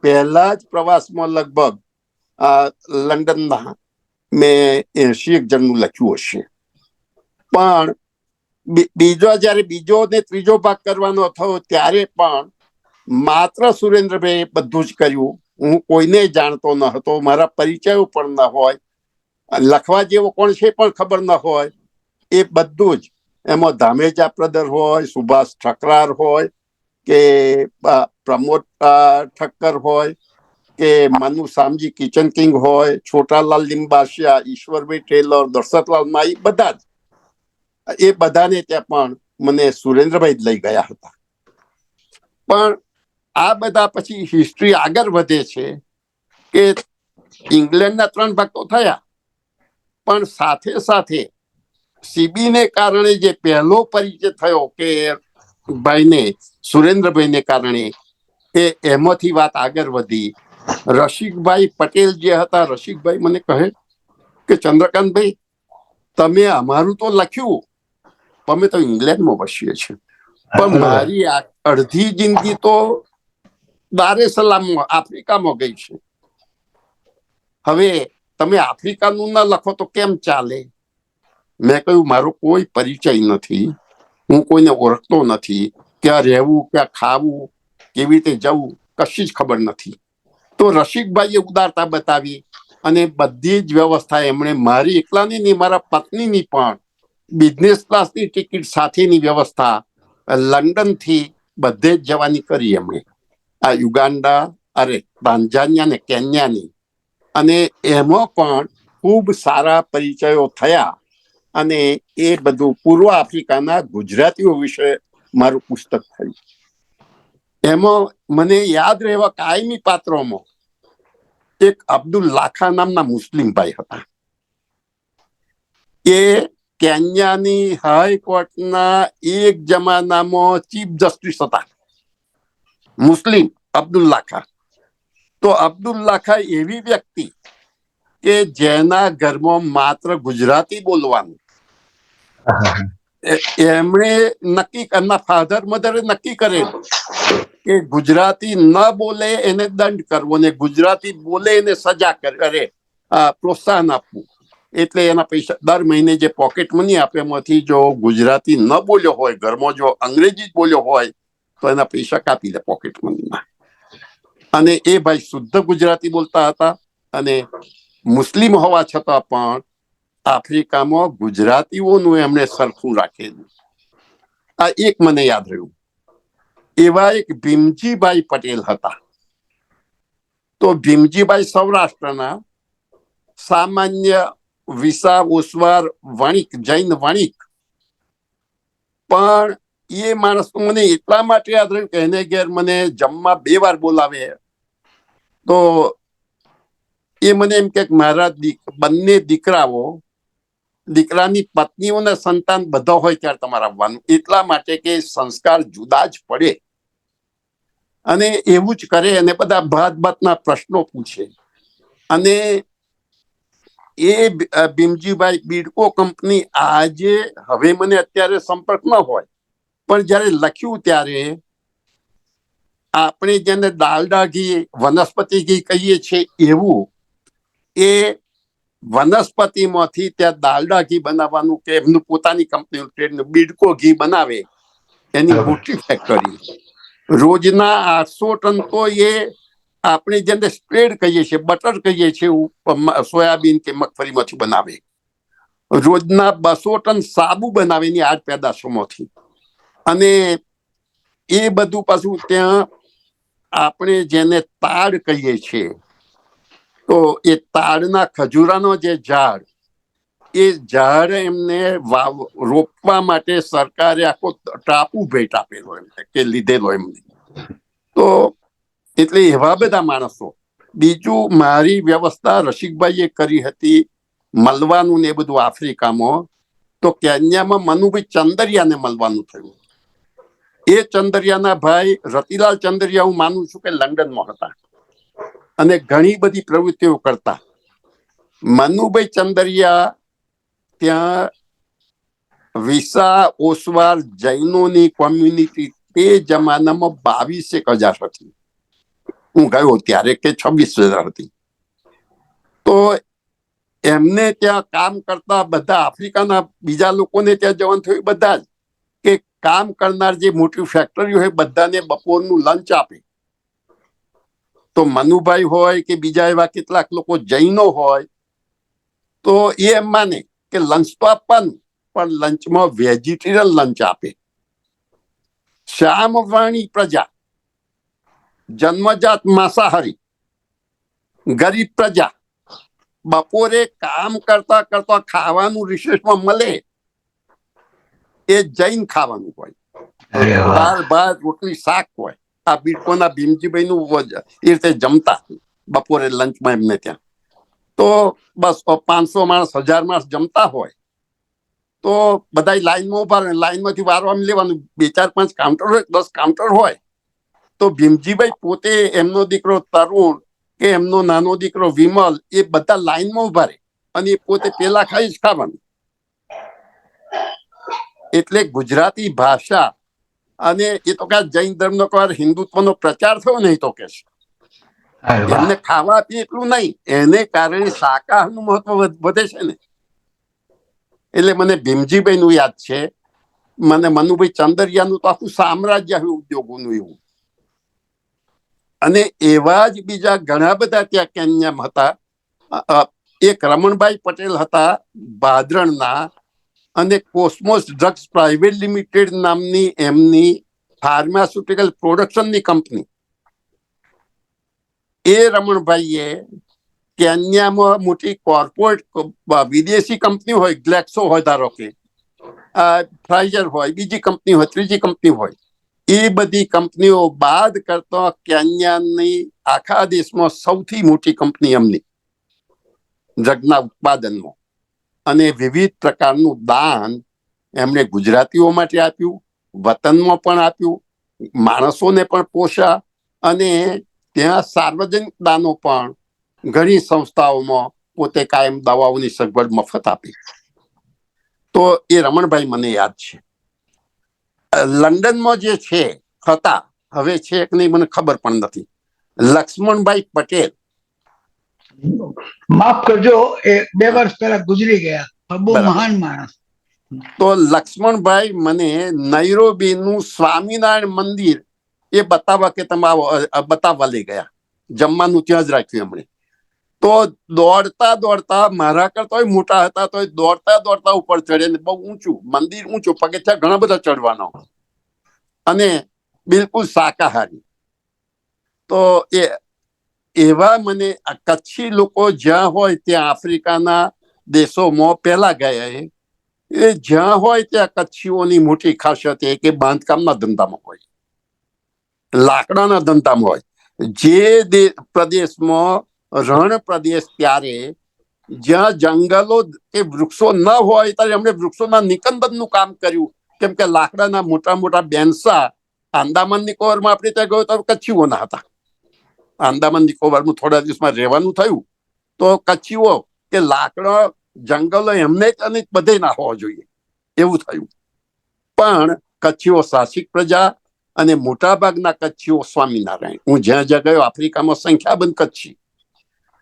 પહેલા જ પ્રવાસમાં લગભગ લંડનના મેં 80 જણનું લખ્યું હશે. પણ જયારે બીજો ને ત્રીજો ભાગ કરવાનો થયો ત્યારે પણ માત્ર સુરેન્દ્રભાઈ બધું જ કર્યું. હું કોઈને જાણતો ન હતો, મારા પરિચયો પણ ન હોય, લખવા જેવો કોણ છે પણ ખબર ન હોય. એ બધું જ એમાં ધામેજા બ્રધર હોય, સુભાષ ઠકરાર હોય કે પ્રમોદ ઠક્કર હોય કે મનુ સામજી કિચન કિંગ હોય, છોટાલાલ લિંબાશિયા, ઈશ્વરભાઈ ટેલર, દર્શકલાલ માઈ, બધા જ એ બધાને ત્યાં પણ મને સુરેન્દ્રભાઈ જ લઈ ગયા હતા. પણ આ બધા પછી હિસ્ટ્રી આગળ વધે છે કે ઇંગ્લેન્ડના 3 ભાગ તો થયા, પણ સાથે સાથે સીબીને કારણે જે પહેલો પરિચય થયો કે ભાઈને, સુરેન્દ્રભાઈને કારણે, એમાંથી વાત આગળ વધી. રસિકભાઈ પટેલ જે હતા, રસિકભાઈ મને કહે કે ચંદ્રકાંતભાઈ, તમે અમારું તો લખ્યું, અમે તો ઇંગ્લેન્ડમાં વસીએ છીએ, પણ મારી અડધી જિંદગી તો દારે સલામમાં આફ્રિકામાં ગઈ છે. હવે તમે આફ્રિકાનું ના લખો તો કેમ ચાલે? મેં કહ્યું મારો કોઈ પરિચય નથી, હું કોઈને ઓળખતો નથી, ક્યાં રહેવું, ક્યાં ખાવું, કેવી રીતે જવું, કશી જ ખબર નથી. તો રસિકભાઈએ ઉદારતા બતાવી અને બધી જ વ્યવસ્થા એમણે મારી એકલાની નહીં, મારા પત્નીની પણ બિઝનેસ ક્લાસની ટિકિટ સાથેની વ્યવસ્થા લંડનથી બધે જ જવાની કરી એમણે. આ યુગાન્ડા, તાંઝાનિયા ને કેન્યાની, અને એમાં પણ ખૂબ સારા પરિચયો થયા. અને એ બધું પૂર્વ આફ્રિકાના ગુજરાતીઓ વિશે મારું પુસ્તક થયું. એમાં મને યાદ રહેવા કાયમી પાત્રોમાં એક અબ્દુલ લાખા નામના મુસ્લિમ ભાઈ હતા. એ કેન્યાની હાઈકોર્ટના એક જમાનામાં ચીફ જસ્ટિસ હતા, મુસ્લિમ અબ્દુલ લાખા. તો અબ્દુલ લાખા એવી વ્યક્તિ કે જેના ઘરમાં માત્ર ગુજરાતી બોલવાનું. એમણે નક્કી, એમના ફાધર મધરે નક્કી કરેલું કે ગુજરાતી ન બોલે એને દંડ કરવો, ને ગુજરાતી બોલે એને સજા કરે, પ્રોત્સાહન આપવું. એટલે એના પૈસા દર મહિને જે પોકેટ મની આપે એમાંથી જો ગુજરાતી ન બોલ્યો હોય, ઘરમાં જો અંગ્રેજી જ બોલ્યો હોય તો એના પૈસા કાપી લે પોકેટ મનીમાં. અને એ ભાઈ શુદ્ધ ગુજરાતી બોલતા હતા, અને મુસ્લિમ હોવા છતાં પણ આફ્રિકામાં ગુજરાતીઓનું એમણે સરખું રાખેલું. આ એક મને યાદ રહ્યું. એવા એક ભીમજીભાઈ પટેલ હતા. તો ભીમજીભાઈ સૌરાષ્ટ્રના સામાન્ય વિસા ઓસવાર વણિક, જૈન વણિક. પણ એ માણસ મને એટલા માટે યાદ રહ્યું કે એને ઘેર મને જમવા 2 વાર બોલાવે. તો એ મને એમ કે મારા બંને દીકરાઓ, દીકરાની પત્નીઓના સંતાન બધા હોય ત્યારે તમારે આવવાનું, એટલા માટે કે સંસ્કાર જુદા જ પડે. અને એવું જ કરે, અને બધા ભાતના પ્રશ્નો પૂછે. અને એ ભીમજીભાઈ બિડકો કંપની આજે, હવે મને અત્યારે સંપર્ક ન હોય, પણ જયારે લખ્યું ત્યારે આપણે જેને ડાલડા ઘી વનસ્પતિ ઘી કહીએ છીએ એવું એ વનસ્પતિમાંથી ત્યાં ડાલડા ઘી બનાવવાનું કે એમનું પોતાની કંપની બિડકો ઘી બનાવે એની મોટી ફેક્ટરી રોજના 800 ટન તો એ આપણે જેને સ્પ્રેડ કહીએ છીએ બટર કહીએ છીએ સોયાબીન કે મગફળીમાંથી બનાવે રોજના 200 ટન સાબુ બનાવે એની આ પેદાશોમાંથી અને એ બધું પાછું ત્યાં આપણે જેને તાડ કહીએ છીએ તો એ તાડના ખજૂરાનો જે ઝાડ એ ઝાડ એમને રોપવા માટે સરકારે આખો ટાપુ ભેટ આપેલો એમને કે લીધેલો એમને તો એટલે એવા બધા માણસો બીજું મારી વ્યવસ્થા રસિકભાઈએ કરી હતી મળવાનું ને એ બધું આફ્રિકામાં તો કેન્યામાં મનુભાઈ ચંદરિયાને મળવાનું થયું એ ચંદરિયાના ભાઈ રતિલાલ ચંદરિયા હું માનું છું કે લંડનમાં હતા અને ઘણી બધી પ્રવૃત્તિઓ કરતા મનુભાઈ ચંદરિયા ત્યાં વિસા ઓસવાલ જૈનોની કોમ્યુનિટી તે જમાનામાં 22,000 હતી હું ગયો ત્યારે કે 26,000 હતી તો એમને ત્યાં કામ કરતા બધા આફ્રિકાના બીજા લોકોને ત્યાં જવાનું થયું બધા જ કે કામ કરનાર જે મોટી ફેક્ટરીઓ હોય બધાને બપોરનું લંચ આપે તો મનુભાઈ હોય કે બીજા એવા કેટલાક લોકો જૈનો હોય તો એ એમ માને કે લંચ તો આપવાનું પણ લંચમાં વેજીટેરિયન લંચ આપે શ્યામવાણી પ્રજા જન્મજાત માંસાહારી ગરીબ પ્રજા બપોરે કામ કરતા કરતા ખાવાનું રિસેસમાં મળે એ જૈન ખાવાનું હોય દાળ ભાત રોટલી શાક હોય આ બીડકોના ભીમજીભાઈ નું એ રીતે જમતા બપોરે લંચમાં એમને ત્યાં તો બસ 500 માણસ 1000 માણસ જમતા હોય તો બધા લાઈનમાં ઉભા રહે લાઈનમાંથી વારો આમ લેવાનું 2 4 5 કાઉન્ટર હોય 10 કાઉન્ટર હોય તો ભીમજીભાઈ પોતે એમનો દીકરો તરુણ કે એમનો નાનો દીકરો વિમલ એ બધા લાઈનમાં ઉભા રહે અને એ પોતે પેલા ખાઈ જ ખાવાનું એટલે ગુજરાતી ભાષા અને એ તો કે જૈન ધર્મનો હિન્દુત્વનો પ્રચાર થયો નહીં તો કે એમને ખાવા પીએ એટલું નહીં એને કારણે શાકાહારનું મહત્વ વધે છે ને એટલે મને ભીમજીભાઈ નું યાદ છે મને મનુભાઈ ચંદરિયાનું તો આખું સામ્રાજ્ય ઉદ્યોગોનું એવું અને એવા જ બીજા ઘણા બધા ત્યાં કેન્યામાં હતા એક રમણભાઈ પટેલ હતા ભાદરણના અને કોસ્મોસ ડ્રગ્સ પ્રાઇવેટ લિમિટેડ નામની એમની ફાર્માસ્યુટિકલ પ્રોડક્શનની કંપની એ રમણભાઈએ કેન્યામાં મોટી કોર્પોરેટ વિદેશી કંપની હોય ગ્લેક્સો હોય ધારો કે ફ્રાઇઝર હોય બીજી કંપની હોય ત્રીજી કંપની હોય એ બધી કંપનીઓ બાદ કરતા કેન્યાની આખા દેશમાં સૌથી મોટી કંપની એમની ડ્રગના ઉત્પાદનમાં અને વિવિધ પ્રકારનું દાન એમણે ગુજરાતીઓ માટે આપ્યું વતનમાં પણ આપ્યું માણસોને પણ પોષા અને ત્યાં સાર્વજનિક દાનો પણ ઘણી સંસ્થાઓમાં પોતે કાયમ દવાઓની સગવડ મફત આપી તો એ રમણભાઈ મને યાદ છે લંડનમાં જે છે હતા હવે છે કે નહીં મને ખબર પણ નથી લક્ષ્મણભાઈ પટેલ
માફ કરજો એ 2 વર્ષ પહેલા ગુજરી ગયા બહુ મહાન માણસ
તો લક્ષ્મણભાઈ મને નૈરોબીનું સ્વામિનારાયણ મંદિર એ બતાવવા કે તમે બતાવવા લઈ ગયા જમવાનું ત્યાં જ રાખ્યું એમણે તો દોડતા દોડતા મારા કરતા મોટા હતા તો દોડતા દોડતા ઉપર ચડે ને બહુ ઊંચું મંદિર ઊંચું પગથિયા ઘણા બધા ચડવાનો અને બિલકુલ શાકાહારી તો એવા મને કચ્છી લોકો જ્યાં હોય ત્યાં આફ્રિકાના દેશોમાં પહેલા ગયા એ જ્યાં હોય ત્યાં કચ્છીઓની મોટી ખાસિયત એ કે બાંધકામના ધંધામાં હોય લાકડાના ધંધામાં હોય જે પ્રદેશમાં રણ પ્રદેશ ત્યારે જ્યાં જંગલો કે વૃક્ષો ન હોય ત્યારે એમણે વૃક્ષોના નિકંદનનું કામ કર્યું કેમ કે લાકડાના મોટા મોટા બેન્સા આંદામાન નિકોબારમાં આપણે ત્યાં ગયો તો કચ્છીઓના હતા આંદામાન નિકોબારમાં થોડા દિવસમાં રહેવાનું થયું તો કચ્છીઓ કે લાકડા જંગલો એમને જ અને બધે ના હોવા જોઈએ એવું થયું પણ કચ્છીઓ સાહસિક પ્રજા અને મોટાભાગના કચ્છીઓ સ્વામિનારાયણ. હું જ્યાં જ્યાં ગયો આફ્રિકામાં સંખ્યાબંધ કચ્છી,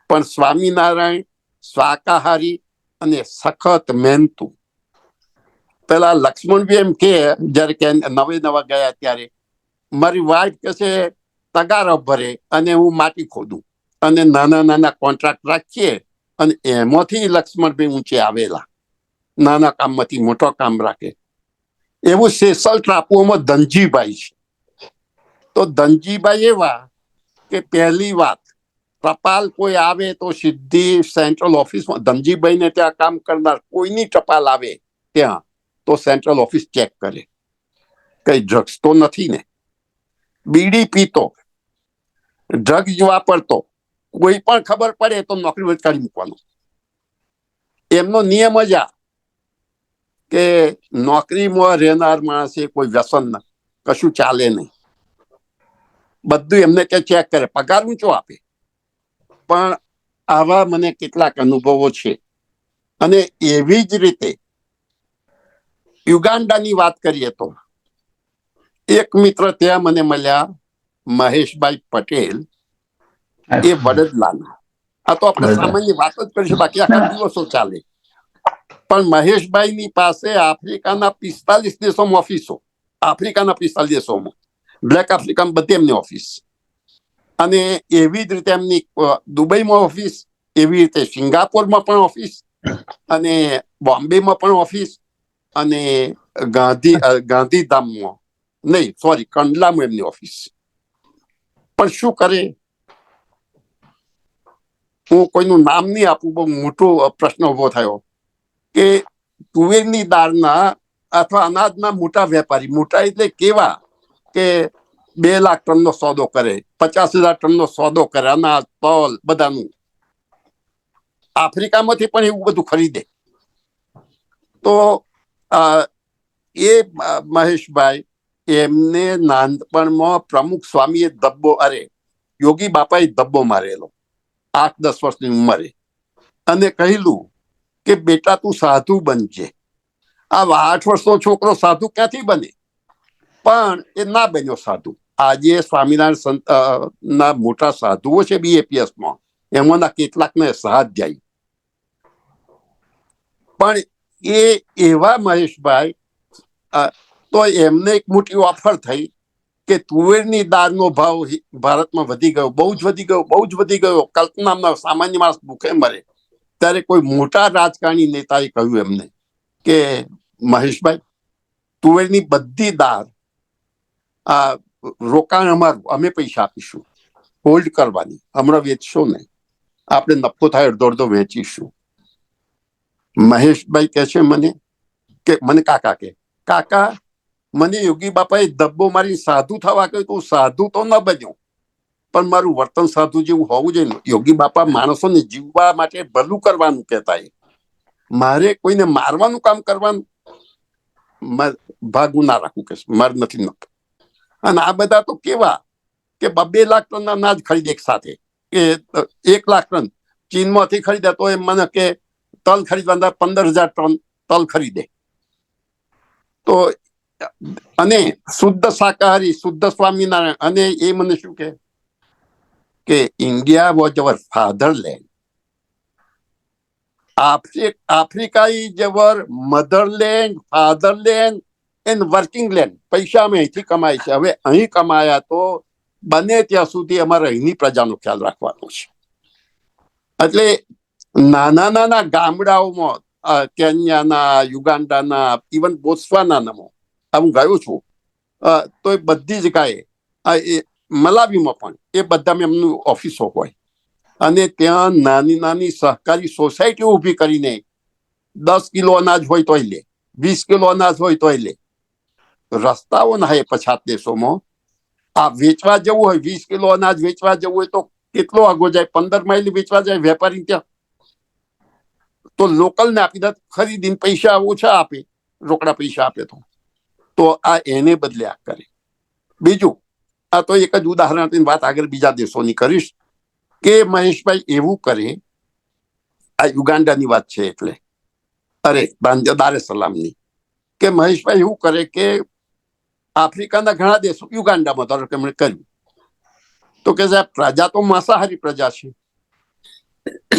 પણ સ્વામિનારાયણ, શાકાહારી અને સખત મહેનતુ. પેલા લક્ષ્મણભાઈ એમ કે જયારે કે નવે નવા ગયા ત્યારે મારી વાઈફ કે છે તગારો ભરે અને હું માટી ખોદું અને નાના નાના કોન્ટ્રાક્ટ રાખીએ અને એમાંથી લક્ષ્મણભાઈ ઊંચે આવેલા. નાના કામમાંથી મોટો કામ રાખે. એવું સેસલ ટાપુઓમાં ધનજીભાઈ છે. તો ધનજીભાઈ એવા કે પહેલી વાત ટપાલ કોઈ આવે તો સીધી સેન્ટ્રલ ઓફિસમાં ધનજીભાઈને ત્યાં કામ કરનાર કોઈની ટપાલ આવે ત્યાં તો સેન્ટ્રલ ઓફિસ ચેક કરે કઈ ડ્રગ્સ તો નથી ને. બીડી પીતો, ડ્રગ્સ વાપરતો, કોઈ પણ ખબર પડે તો નોકરી કાઢી મૂકવાનો. એમનો નિયમ જ આ કે નોકરીમાં રહેનાર માણસે કોઈ વ્યસન કશું ચાલે નહીં. બધું એમને કે ચેક કરે, પગાર ઊંચો આપે. પણ આવા મને કેટલાક અનુભવો છે. અને એવી જ રીતે યુગાન્ડાની વાત કરીએ તો એક મિત્ર ત્યાં મને મળ્યા, મહેશભાઈ પટેલ, એ વડોદરાના. આ તો આપણે સામાન્ય વાત જ કરીશું, બાકી આખા દિવસો ચાલે. પણ મહેશભાઈની પાસે આફ્રિકાના 45 દેશોમાં ઓફિસો, આફ્રિકાના 45 દેશોમાં, બ્લેક આફ્રિકામાં બધી એમની ઓફિસ. અને એવી જ રીતે એમની દુબઈમાં ઓફિસ, એવી રીતે સિંગાપોરમાં પણ ઓફિસ, અને બોમ્બેમાં પણ ઓફિસ, અને ગાંધીધામમાં નહીં, સોરી, કંડલામાં એમની ઓફિસ. પણ શું કરે, હું કોઈનું નામ નહીં આપું, બહુ મોટો પ્રશ્ન ઉભો થયો કે તુવેરની દાળના અથવા અનાજના મોટા વેપારી, મોટા એટલે કેવા કે 2 લાખ ટનનો સોદો કરે, 50,000 ટનનો સોદો કરે, અનાજ, તલ બધાનું. આફ્રિકામાંથી પણ એવું બધું ખરીદે. તો એ મહેશભાઈ, એમને નાનપણમાં પ્રમુખ સ્વામીએ ધબ્બો, યોગી બાપાએ ધબ્બો મારેલો 8-10 વર્ષની ઉંમરે, અને કહેલું કે બેટા તું સાધુ બનજે. આ 8 વર્ષનો છોકરો સાધુ ક્યાંથી બને? પણ એ ના બન્યો સાધુ. આજે સ્વામિનારાયણ સંત ના મોટા સાધુઓ છે BAPSમાં, એમાંના કેટલાકને સ્વાધ્યાયી. પણ એ એવા મહેશભાઈ, તો એમને એક મોટી ઓફર થઈ કે તુવેરની દાળનો ભાવ ભારતમાં વધી ગયો, બહુ જ વધી ગયો, બહુ જ વધી ગયો. કલ્પનામાં સામાન્ય માણસ ભૂખે મરે. ત્યારે કોઈ મોટા રાજકારણી નેતાએ કહ્યું એમને કે મહેશભાઈ, તુવેરની બધી દાળ રોકાણ અમારું, અમે પૈસા આપીશું, હોલ્ડ કરવાની, હમણાં વેચશો નહીં, આપણે નફો થાય અડધો અડધો વેચીશું. મહેશભાઈ કહે છે મને કાકા મને યોગી બાપાએ ધબ્બો મારી સાધુ થવા કહ્યું, તો સાધુ તો ન બન્યો, પણ મારું વર્તન સાધુ જેવું હોવું જોઈએ. યોગી બાપા માણસોને જીવવા માટે ભલું કરવાનું કહેતા, મારે કોઈને મારવાનું કામ કરવાનું ભાગું ના રાખવું કે મારે નથી. અને આ બધા તો કેવા કે 2 લાખ ટન અનાજ ખરીદે એક સાથે, કે 1 લાખ ટન ચીનમાંથી ખરીદે તો એમ મને કે તલ ખરીદવાના 15,000 ટન તલ ખરીદે. તો અને શુદ્ધ શાકાહારી, શુદ્ધ સ્વામિનારાયણ. અને એ મને શું કે India was our fatherland, Africa is our motherland, fatherland and working land. પૈસા અમે અહીંથી કમાય છે. હવે અહીં કમાયા તો બને ત્યાં સુધી અમારે અહીંની પ્રજાનો ખ્યાલ રાખવાનો છે. એટલે નાના નાના ગામડાઓમાં, કેન્યાના, યુગાન્ડાના, ઇવન બોત્સવાનામાં હું ગયો છું, તો એ બધી જગ્યાએ, મલાવીમાં પણ એ બધામાં એમનું ઓફિસો હોય. અને ત્યાં નાની નાની સહકારી સોસાયટીઓ ઊભી કરીને 10 કિલો અનાજ હોય તોય લે, 20 કિલો અનાજ હોય તોય લે. રસ્તાઓ ના એ પછાત દેશોમાં આ વેચવા જવું હોય, 20 કિલો અનાજ વેચવા જવું હોય તો કેટલો આગો જાય, 15 માઇલ વેચવા જાય વેપારી ત્યાં, તો લોકલને આપી દે, ખરીદીને પૈસા ઓછા આપે, રોકડા પૈસા આપે. તો આ એને બદલે આ કરે. બીજું, આ તો એક જ ઉદાહરણ આપીને વાત આગળ બીજા દેશોની કરીશ કે મહેશભાઈ એવું કરે. આ યુગાન્ડાની વાત છે, એટલે દારે સલામની, કે મહેશભાઈ એવું કરે કે આફ્રિકાના ઘણા દેશો, યુગાન્ડામાં ધારો કે એમણે કર્યું, તો કે સાહેબ પ્રજા તો માંસાહારી પ્રજા છે.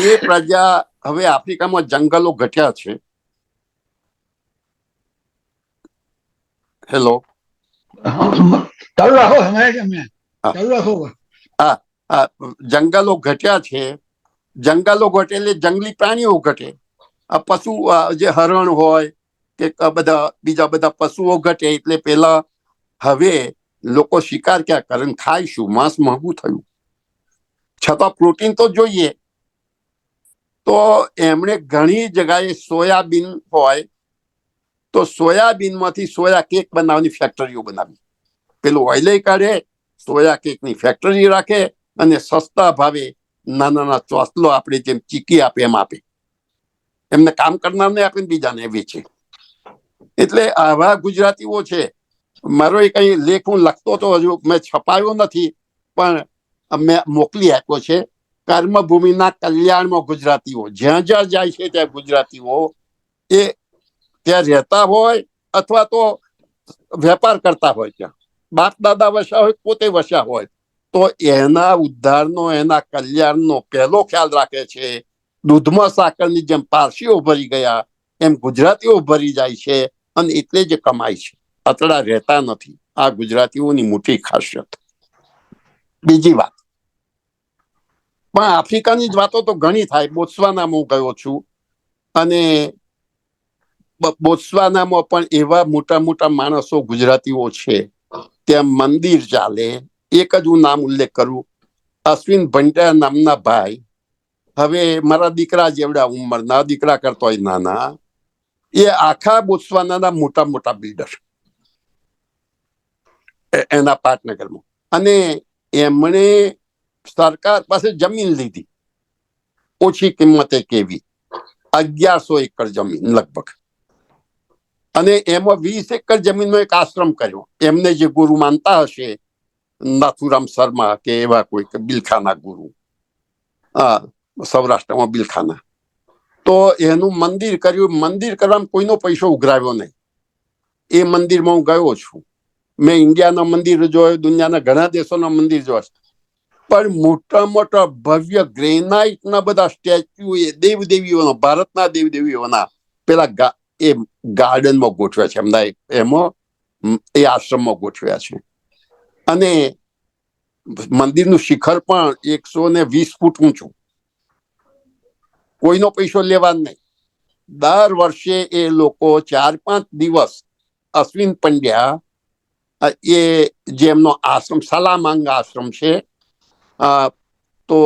એ પ્રજા હવે આફ્રિકામાં જંગલો ઘટ્યા છે. હેલો,
ચાલુ રાખો, સમજાય છે અમને. ચાલુ રાખો.
જંગલો ઘટ્યા છે. જંગલો ઘટે એટલે જંગલી પ્રાણીઓ ઘટે. આ પશુ જે હરણ હોય કે બધા બીજા બધા પશુઓ ઘટે. એટલે પેલા હવે લોકો શિકાર ક્યાં કરે ને ખાય શું? માંસ મોંઘું થયું, છતાં પ્રોટીન તો જોઈએ. તો એમણે ઘણી જગ્યાએ સોયાબીન હોય તો સોયાબીનમાંથી સોયા કેક બનાવવાની ફેક્ટરીઓ બનાવી. પેલું ઓઇલે કાઢે, સોયા કેકની ફેક્ટરી રાખે અને સસ્તા ભાવે નાના નાના ચોસલો આપણે જેમ ચીકી આપે એમ આપે. એમને કામ કરનારને આપે, બીજાને વેચે. એટલે આવા ગુજરાતીઓ છે. મારો એ કઈ લેખ હું લખતો તો, હજુ મેં છપાયો નથી, પણ મેં મોકલી આપ્યો છે. કર્મભૂમિના કલ્યાણમાં ગુજરાતીઓ જ્યાં જ્યાં જાય છે ત્યાં ગુજરાતીઓ એ ત્યાં રહેતા હોય અથવા તો વેપાર કરતા હોય, ત્યાં બાપ દાદા વસ્યા હોય, પોતે વસ્યા હોય, તો એના ઉદ્ધારનો, એના કલ્યાણનો પહેલો ખ્યાલ રાખે છે. દૂધમાં સાકરની જેમ પારસીઓ ભરી ગયા એમ ગુજરાતીઓ ભરી જાય છે, અને એટલે જ કમાય છે. અતડા રહેતા નથી. આ ગુજરાતીઓની મોટી ખાસિયત. બીજી વાત, પણ આફ્રિકાની જ વાતો તો ઘણી થાય. બોત્સવાનામાં હું ગયો છું, અને બોત્સવાનામાં પણ એવા મોટા મોટા માણસો ગુજરાતીઓ છે. ત્યાં મંદિર ચાલે. એક જ હું નામ ઉલ્લેખ કરું, અશ્વિન ભંડાર નામના ભાઈ, હવે મારા દીકરા જેવડા ઉંમરના, દીકરા કરતા હોય નાના, એ આખા બોત્સવાનાના મોટા મોટા બિલ્ડર એના પાટનગરમાં. અને એમણે સરકાર પાસે જમીન લીધી, ઓછી કિંમતે કેવી, 1100 એકર જમીન લગભગ. અને એમાં 20 એકર જમીનનો એક આશ્રમ કર્યો. એમને જે ગુરુ માનતા હશે, નાથુરામ શર્મા કે એવા કોઈ બિલખાના ગુરુ, સૌરાષ્ટ્રમાં બિલખાના, તો એનું મંદિર કર્યું. મંદિર કરવામાં કોઈનો પૈસો ઉઘરાવ્યો નહીં. એ મંદિરમાં હું ગયો છું. મેં ઇન્ડિયાના મંદિર જોયો, દુનિયાના ઘણા દેશોના મંદિર જોયા, પણ મોટા મોટા ભવ્ય ગ્રેનાઇટના બધા સ્ટેચ્યુ, એ દેવદેવીઓના, ભારતના દેવદેવીઓના પેલા એ ગાર્ડનમાં ગોઠવ્યા છે. એમના એમાં એ આશ્રમમાં ગોઠવ્યા છે. અને મંદિરનું શિખર પણ 120 ફૂટ ઊંચું. કોઈનો પૈસો લેવા નહીં. દર વર્ષે એ લોકો 4-5 દિવસ, અશ્વિન પંડ્યા, એ જેમનો આશ્રમ સલામાંગ આશ્રમ છે, તો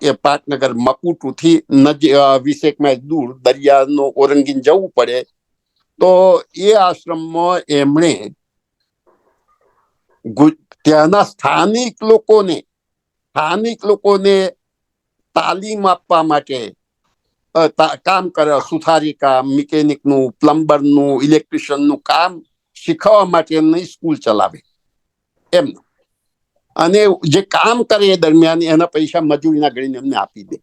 એ પાટનગર મપુટુથી 20 માઇલ દૂર દરિયાનો ઓરંગીન જવું પડે. તો એ આશ્રમમાં એમણે ત્યાંના સ્થાનિક લોકોને તાલીમ આપવા માટે કામ કરે. સુથારી કામ, મિકેનિકનું, પ્લમ્બરનું, ઇલેક્ટ્રિશિયનનું કામ શીખવવા માટે એમની સ્કૂલ ચલાવે એમનું. અને જે કામ કરે એ દરમિયાન એના પૈસા મજૂરીના ગણીને એમને આપી દે.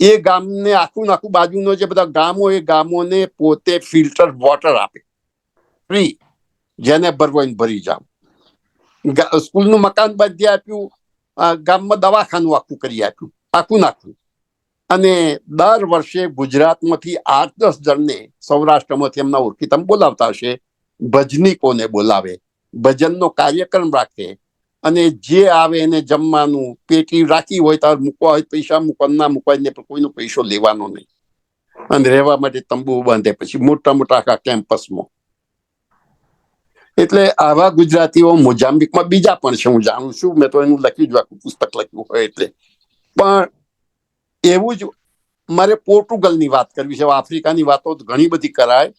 એ ગામને આખું બાજુનો જે બધા ગામો, એ ગામોને પોતે ફિલ્ટર વોટર આપે ફ્રી, જેને ભરવો એને ભરી જાવ. સ્કૂલનું મકાન બાંધી આપ્યું, ગામમાં દવાખાનું આખું કરી આપ્યું, આખું. અને દર વર્ષે ગુજરાતમાંથી 8-10 જણને સૌરાષ્ટ્રમાંથી એમના ઓળખીતા બોલાવતા હશે, ભજનીકોને બોલાવે, ભજનનો કાર્યક્રમ રાખે. અને જે આવે એને જમવાનું, પેટી રાખી હોય તો મૂકવા હોય પૈસા મૂકવા, ના મૂકવા ને કોઈનો પૈસો લેવાનો નહીં. અને રહેવા માટે તંબુ બાંધે પછી મોટા મોટા આખા કેમ્પસમાં. એટલે આવા ગુજરાતીઓ મોજામ્બિકમાં બીજા પણ છે, હું જાણું છું. મેં તો એનું લખ્યું જ, આખું પુસ્તક લખ્યું હોય એટલે. પણ એવું જ મારે પોર્ટુગલની વાત કરવી છે. આફ્રિકાની વાતો ઘણી બધી કરાય,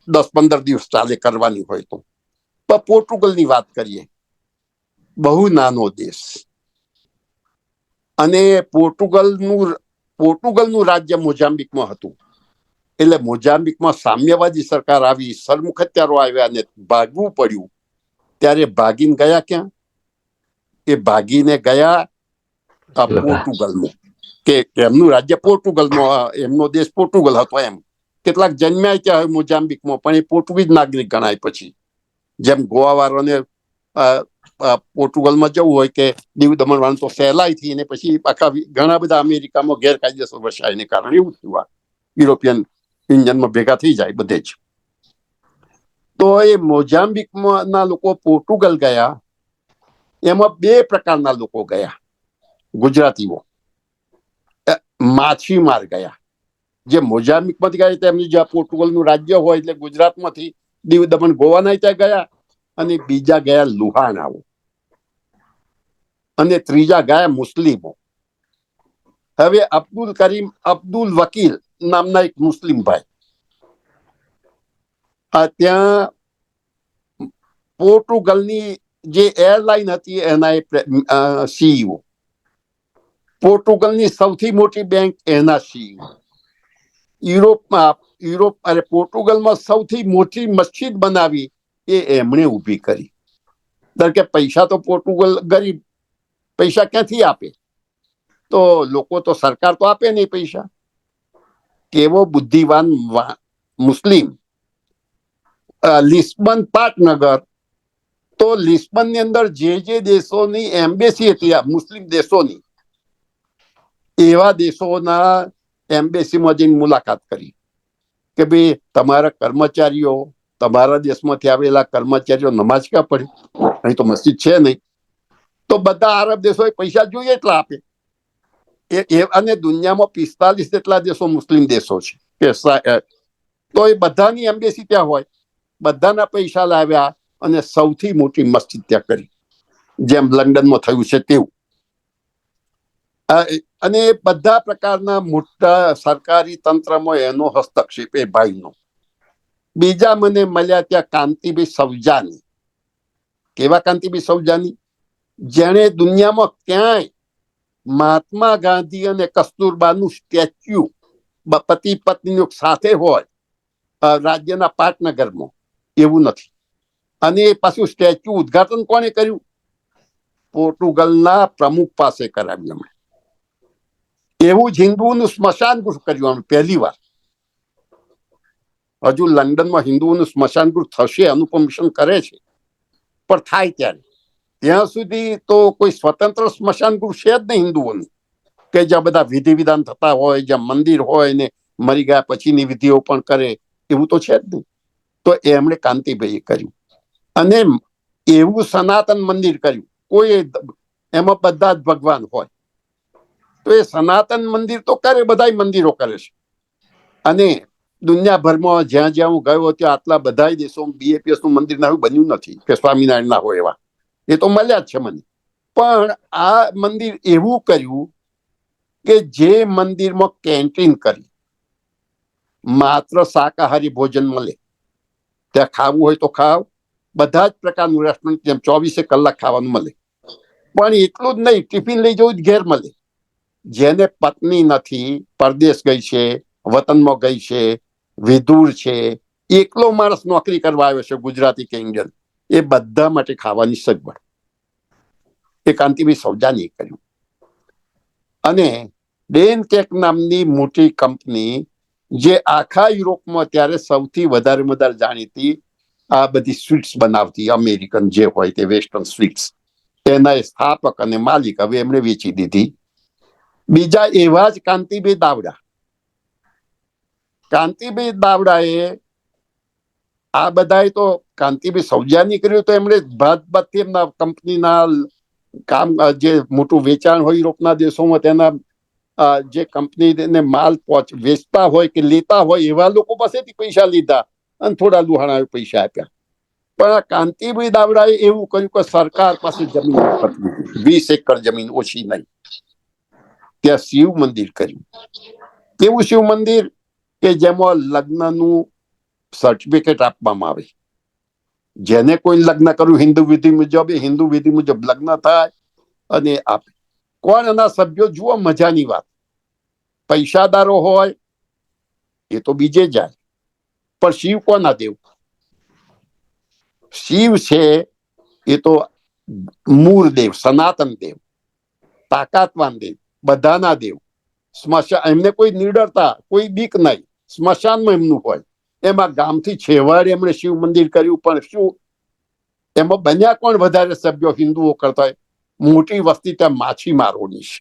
10-15 દિવસ ચાલે કરવાની હોય તો. પણ પોર્ટુગલની વાત કરીએ. બહુ નાનો દેશ, અને પોર્ટુગલનું રાજ્ય મોજામ્બિકમાં હતું. એટલે મોજામ્બિકમાં સામ્યવાદી સરકાર આવી, સરમુખત્યારો આવ્યા અને ભાગવું પડ્યું. ત્યારે ભાગીને ગયા ક્યાં? એ ભાગીને ગયા પોર્ટુગલમાં. કે એમનું રાજ્ય પોર્ટુગલમાં, એમનો દેશ પોર્ટુગલ હતો એમ. કેટલાક જન્મ્યા ત્યાં હોય મોજામ્બિકમાં, પણ એ પોર્ટુગીઝ નાગરિક ગણાય. પછી જેમ ગોવા વાળાને પોર્ટુગલમાં જવું હોય કે દીવ દમણ વાળા તો સહેલાઈથી, ને પછી આખા ઘણા બધા અમેરિકામાં ગેરકાયદેસર વસાયને કારણે એવું થયું. યુરોપિયન યુનિયનમાં ભેગા થઈ જાય બધે જ. તો એ મોજામ્બિકમાં ના લોકો પોર્ટુગલ ગયા, એમાં બે પ્રકારના લોકો ગયા. ગુજરાતીઓ માછીમાર ગયા, જે મોજામ્બિકમાંથી ગયા તેમની જ્યાં પોર્ટુગલનું રાજ્ય હોય એટલે ગુજરાતમાંથી દીવ દમણ ગોવાના ત્યાં ગયા, અને બીજા ગયા લુહાણાઓ, અને ત્રીજા ગયા મુસ્લિમો. હવે અબ્દુલ કરીમ અબ્દુલ વકીલ નામના એક મુસ્લિમ ભાઈ ત્યાં પોર્ટુગલની જે એરલાઇન હતી એના સીઈઓ, પોર્ટુગલની સૌથી મોટી બેંક એના સીઈઓ, યુરોપ અને પોર્ટુગલમાં સૌથી મોટી મસ્જિદ બનાવી એ એમણે ઊભી કરી. કારણ કે પૈસા તો પોર્ટુગલ ગરીબ, પૈસા ક્યાંથી આપે? તો લોકો તો સરકાર તો આપે નહીં પૈસા. કેવો બુદ્ધિવાન મુસ્લિમ લિસ્બન પાટનગર, તો લિસ્બનની અંદર જે દેશોની એમ્બેસી હતી મુસ્લિમ દેશોની, એવા દેશોના એમ્બેસીમાં જઈને મુલાકાત કરી કે ભાઈ તમારા કર્મચારીઓ, તમારા દેશમાંથી આવેલા કર્મચારીઓ નમાજ ક્યાં પડી? અહીં તો મસ્જિદ છે નહીં. તો બધા અરબ દેશો પૈસા જોઈએ એટલા આપે. અને દુનિયામાં 45 જેટલા દેશો મુસ્લિમ દેશો છે કે તો એ બધાની એમ્બેસી ત્યાં હોય, બધાના પૈસા લાવ્યા અને સૌથી મોટી મસ્જિદ ત્યાં કરી, જેમ લંડનમાં થયું છે તેવું. અને બધા પ્રકારના મોટા સરકારી તંત્રમાં એનો હસ્તક્ષેપ એ ભાઈનો. બીજા મને મળ્યા ત્યાં કાંતિભાઈ સવજાની. કેવા કાંતિભાઈ સવજાની? જેણે દુનિયામાં ક્યાંય મહાત્મા ગાંધી અને કસ્તુરબાનું સ્ટેચ્યુ પતિ પત્નીનું સાથે હોય રાજ્યના પાટનગરમાં, એવું નથી. અને એ પાછું સ્ટેચ્યુ ઉદઘાટન કોણે કર્યું? પોર્ટુગલના પ્રમુખ પાસે કરાવ્યું એમણે. એવું જ હિન્દુઓનું સ્મશાન ગૃહ કર્યું અમે પહેલી વાર. હજુ લંડનમાં હિન્દુઓનું સ્મશાન ગૃહ થશે, અનુપમ મિશન કરે છે, પણ થાય ત્યારે. ત્યાં સુધી તો કોઈ સ્વતંત્ર સ્મશાન ગૃહ છે જ નહીં હિન્દુઓનું, કે જ્યાં બધા વિધિ વિધાન થતા હોય, જ્યાં મંદિર હોય ને મરી ગયા પછીની વિધિઓ પણ કરે, એવું તો છે જ નહીં. તો એમણે કાંતિભાઈએ કર્યું. અને એવું સનાતન મંદિર કર્યું, કોઈ એમાં બધા જ ભગવાન હોય. તો એ સનાતન મંદિર તો કરે, બધા મંદિરો કરે છે. અને દુનિયાભરમાં જ્યાં જ્યાં હું ગયો ત્યાં આટલા બધા દેશોમાં BAPS નું મંદિર ના બન્યું નથી કે સ્વામિનારાયણ ના હોય એવા. એ તો મળ્યા જ છે મને. પણ આ મંદિર એવું કર્યું કે જે મંદિરમાં કેન્ટીન કરી, માત્ર શાકાહારી ભોજન મળે, ત્યાં ખાવું હોય તો ખાવ, બધા જ પ્રકારનું રેસ્ટોરન્ટ જેમ 24 કલાક ખાવાનું મળે. પણ એટલું જ નહીં, ટિફિન લઈ જવું જ ઘેર મળે. જેને પત્ની નથી, પરદેશ ગઈ છે, વતનમાં ગઈ છે, વિધુર છે, એકલો માણસ નોકરી કરવા આવ્યો છે, ગુજરાતી કે ઇન્ડિયન, એ બધા માટે ખાવાની સગવડ એ કાંતિભાઈ સવજાનીએ કર્યું. અને ડેનકેક નામની મોટી કંપની, જે આખા યુરોપમાં ત્યારે સૌથી વધારે જાણીતી આ બધી સ્વીટ્સ બનાવતી, અમેરિકન જે હોય તે વેસ્ટર્ન સ્વીટ્સ, તેના સ્થાપક અને માલિક હવે એમણે વેચી દીધી. બીજા એવા જ કાંતિભાઈ દાવડા. કાંતિભાઈ દાવડાએ આ બધાએ તો કાંતિભાઈ સવજાની કર્યું, તો એમણે ભાતથી એમના કંપનીના કામ, જે મોટું વેચાણ હોય યુરોપના દેશોમાં, તેના જે કંપનીને માલ વેચતા હોય કે લેતા હોય એવા લોકો પાસેથી પૈસા લીધા અને થોડા લુહાણા પૈસા આપ્યા. પણ આ કાંતિભાઈ દાવડાએ એવું કર્યું કે સરકાર પાસે જમીન 20 એકર જમીન, ઓછી નહીં, ત્યાં શિવ મંદિર કર્યું. કેવું શિવ મંદિર? કે જેમાં લગ્નનું સર્ટિફિકેટ આપવામાં આવે. જેને કોઈ લગ્ન કર્યું હિન્દુ વિધિ મુજબ, એ હિન્દુ વિધિ મુજબ લગ્ન થાય અને આપે. કોણ એના સભ્યો? જુઓ મજાની વાત, પૈસાદારો હોય એ તો બીજે જાય, પણ શિવ કોના દેવ? શિવ છે એ તો મૂળ દેવ, સનાતન દેવ, તાકાતવાન દેવ, બધાના દેવ. સ્મશાન, એમને કોઈ નિડરતા, કોઈ બીક નહીં. સ્મશાનમાં એમનું હોય. એમાં ગામથી છેવાડે એમણે શિવ મંદિર કર્યું, પણ શું એમાં બન્યા કોણ વધારે સભ્યો હિન્દુઓ કરતા હોય? મોટી વસ્તી ત્યાં માછીમારોની છે.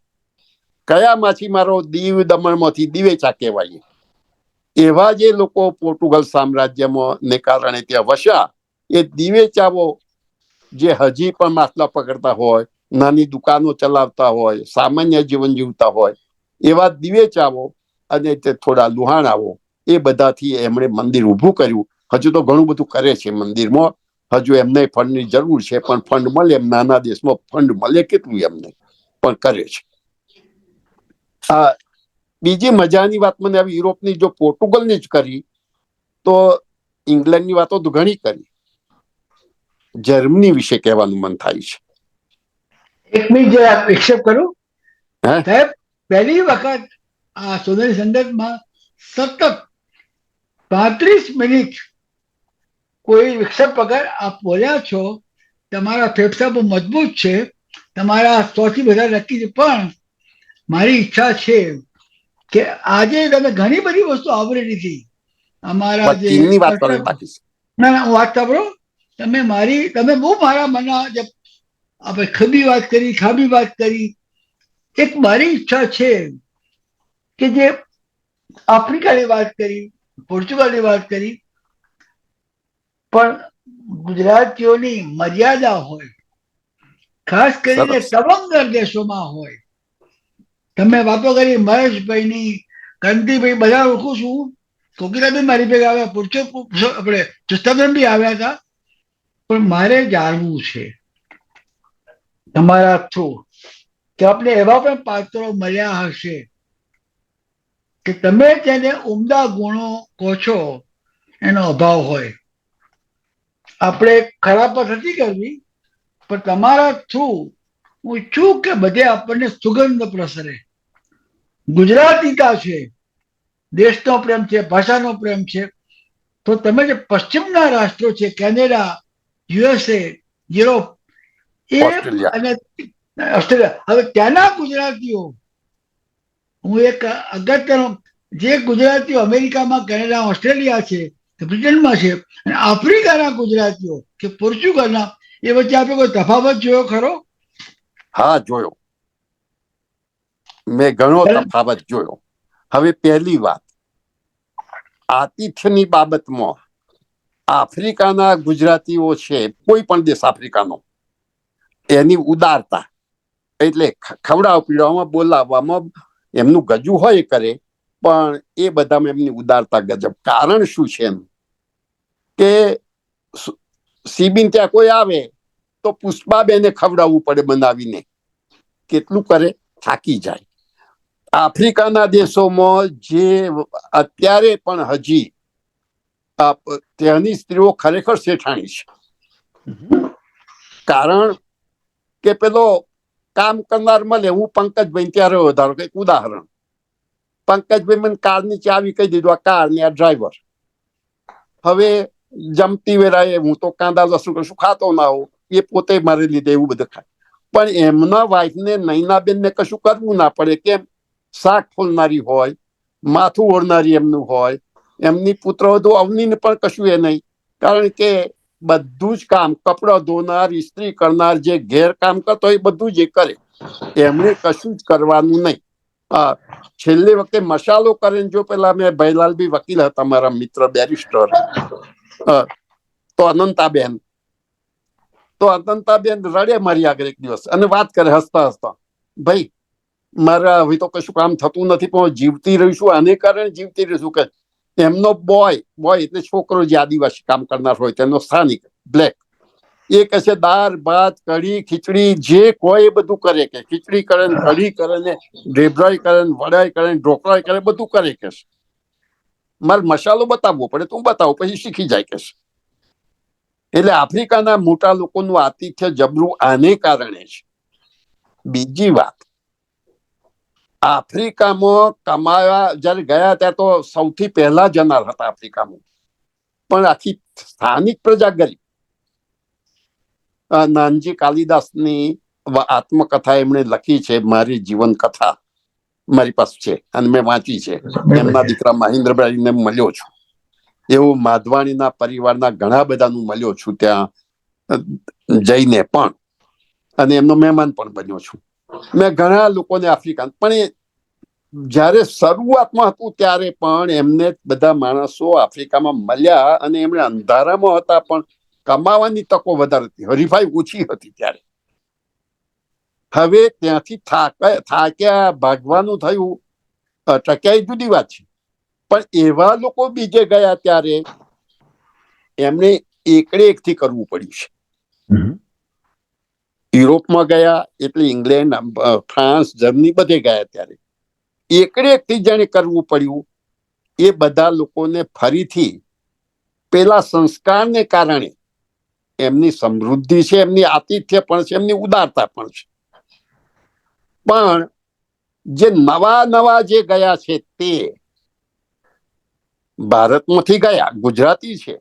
કયા માછીમારો? દીવ દમણમાંથી દિવેચા કહેવાય. એવા જે લોકો પોર્ટુગલ સામ્રાજ્યમાં ને કારણે ત્યાં વસ્યા, એ દિવેચાઓ જે હજી પણ માછલા પકડતા હોય, નાની દુકાનો ચલાવતા હોય, સામાન્ય જીવન જીવતા હોય, એવા દિવેચાઓ અને તે થોડા લુહાણાઓ, એ બધાથી એમણે મંદિર ઊભું કર્યું. હજુ તો ઘણું બધું કરે છે મંદિરમાં. હજુ એમને ફંડની જરૂર છે, પણ ફંડ મળે એમ નાના દેશમાં ફંડ મળે કેટલું એમને, પણ કરે છે. આ બીજી મજાની વાત મને આવી યુરોપની, જો પોર્ટુગલની જ કરી તો ઇંગ્લેન્ડની વાતો તો ઘણી કરી. જર્મની વિશે કહેવાનું મન થાય છે.
એક મિનિટ જે એક્સેપ્ટ કરું
હે?
સાહેબ, પહેલી વખત આ સોનેરી સંદર્ભમાં સતત 35 મિનિટ કોઈ વિક્ષેપ વગર આપ બોલ્યા છો. તમારા ફેફસા બહુ મજબૂત છે, તમારા 100થી વધારે નક્કી છે. પણ મારી ઈચ્છા છે કે આજે તમે ઘણી બધી વસ્તુ આવરી લીધી. અમારા
પણ
જે
ચીનની વાત કરવાની બાકી છે.
ના ના, હું વાત સાંભળો. તમે બહુ મારા મનમાં જે આપણે ખાબી વાત કરી. એક મારી ઈચ્છા છે કે જે આફ્રિકાની વાત કરી, પોર્ચુગલની વાત કરી, પણ ગુજરાતીઓની મર્યાદા હોય, ખાસ કરીને
સરસ.
તવંગર દેશોમાં હોય. તમે વાતો કરી મહેશભાઈની, કાંતિભાઈ, બધા ઓળખું છું. કોકિલાબેન મારી ભેગા આવ્યા, આપણે ચુસ્તાબેન બી આવ્યા હતા. પણ મારે જાણવું છે તમારા થ્રુ કે આપણે એવા પણ પાત્રો મળ્યા હશે કે તમે તેને ઉમદા ગુણો કહો છો, એનો અભાવ હોય. આપણે ખરાબ વાત નથી કરવી, પણ તમારા થ્રુ હું ઈચ્છું કે બધે આપણને સુગંધ પ્રસરે. ગુજરાતીતા છે, દેશનો પ્રેમ છે, ભાષાનો પ્રેમ છે. તો તમે જે પશ્ચિમના રાષ્ટ્રો છે, કેનેડા, યુએસએ, યુરોપ, એ
ઓસ્ટ્રેલિયા.
અને ઓસ્ટ્રેલિયા, હવે ત્યાંના ગુજરાતીઓ, હું એક અગત્યનો, જે ગુજરાતીઓ અમેરિકામાં, કેનેડા, ઓસ્ટ્રેલિયા છે, બ્રિટનમાં છે, અને આફ્રિકાના ગુજરાતીઓ કે પોર્ચુગલના, એ વચ્ચે આપણે કોઈ તફાવત જોયો ખરો?
હા, જોયો. મેં ઘણો તફાવત જોયો. હવે પહેલી વાત, આતિથ્યની બાબતમાં આફ્રિકાના ગુજરાતીઓ છે, કોઈ પણ દેશ આફ્રિકાનો, એની ઉદારતા, એટલે ખવડાવ પીવડાવવામાં, બોલાવવામાં એમનું ગજુ હોય કરે, પણ એ બધામાં એમની ઉદારતા ગજબ. કારણ શું છે એમ કે સીબીન ત્યાં કોઈ આવે તો પુષ્પાબેને ખવડાવવું પડે બનાવીને. કેટલું કરે? થાકી જાય. આફ્રિકાના દેશોમાં જે અત્યારે પણ હજી ત્યાંની સ્ત્રીઓ ખરેખર શેઠાણી છે. કારણ કે પેલો કામ કરનાર મળે, હું પંકજભાઈ ત્યાં રહ્યો ધારો કે ઉદાહરણ, પંકજભાઈ મને કારની ચાવી કહી દીધું, આ કાર ને આ ડ્રાઈવર. હવે જમતી વેળાએ હું તો કાંદા લસણ કશું ખાતો ના હોઉં, એ પોતે મારી લીધે એવું બધું ખાય. પણ એમના વાઈફને, નૈનાબેનને કશું કરવું ના પડે. કેમ? શાક ફોલનારી હોય, માથું ઓળનારી એમનું હોય, એમની પુત્રવધુ અવનીને પણ કશું એ નહીં. કારણ કે બધું જ કામ, કપડા ધોનાર, ઇસ્ત્રી કરનાર, જે ઘેર કામ કરતો એ બધું જ એ કરે. એમણે કશું જ કરવાનું નહીં. છેલ્લી વખતે મસાલો કરીને, જો પેલા મેં ભૈલાલ બી વકીલ હતા મારા મિત્ર બેરિસ્ટર, તો અનંતાબેન રડે મારી આગળ એક દિવસ અને વાત કરે હસતા હસતા, ભાઈ મારા હવે તો કશું કામ થતું નથી, પણ જીવતી રહીશું, આને કારણે જીવતી રહીશું. કે એમનો બોય એટલે છોકરો જે આદિવાસી કામ કરનાર હોય, તેનો સ્થાનિક બ્લેક, એ કહે છે દાળ ભાત કઢી ખીચડી જે કોઈ એ બધું કરે. કે ખીચડી કરે ને, કઢી કરે ને, ઢેબરાઈ કરે ને, વડાઈ કરે ને, ઢોકળાઈ કરે, બધું કરે. કે મારે મસાલો બતાવવો પડે તો હું બતાવું, પછી શીખી જાય. કે એટલે આફ્રિકાના મોટા લોકોનું આતિથ્ય જબરું આને કારણે છે. બીજી વાત, આફ્રિકામાં કમાયા જયારે ગયા ત્યારે તો સૌથી પહેલા જનાર હતા આફ્રિકામાં, પણ આખી સ્થાનિક પ્રજા ગરીબ. નાનજી કાલિદાસની આત્મકથા એમણે લખી છે, મારી જીવન કથા. મારી પાસે છે અને મેં વાંચી છે. એમના દીકરા મહેન્દ્રભાઈને મળ્યો છું. એવું માધવાણીના પરિવારના ઘણા બધાનું મળ્યો છું ત્યાં જઈને પણ, અને એમનો મહેમાન પણ બન્યો છું. મેં ઘણા લોકોને આફ્રિકા, પણ એ જયારે શરૂઆતમાં હતું ત્યારે પણ એમને બધા માણસો આફ્રિકામાં મળ્યા અને એમણે અંધારામાં હતા પણ કમાવાની તકો વધારે હતી, હરીફાઈ ઓછી હતી ત્યારે. હવે ત્યાંથી થાક્યા ભાગવાનું થયું, ટક્યા જુદી વાત છે, પણ એવા લોકો બીજે ગયા ત્યારે એમણે એકડે એકથી કરવું પડ્યું છે. યુરોપમાં ગયા એટલે ઇંગ્લેન્ડ, ફ્રાન્સ, જર્મની બધે ગયા ત્યારે એકડે એકથી જેને કરવું પડ્યું એ બધા લોકોને ફરીથી પેલા સંસ્કારને કારણે એમની સમૃદ્ધિ છે, એમની આતિથ્ય પણ છે, એમની ઉદારતા પણ છે. પણ જે નવા જે ગયા છે તે ભારતમાંથી ગયા, ગુજરાતી છે,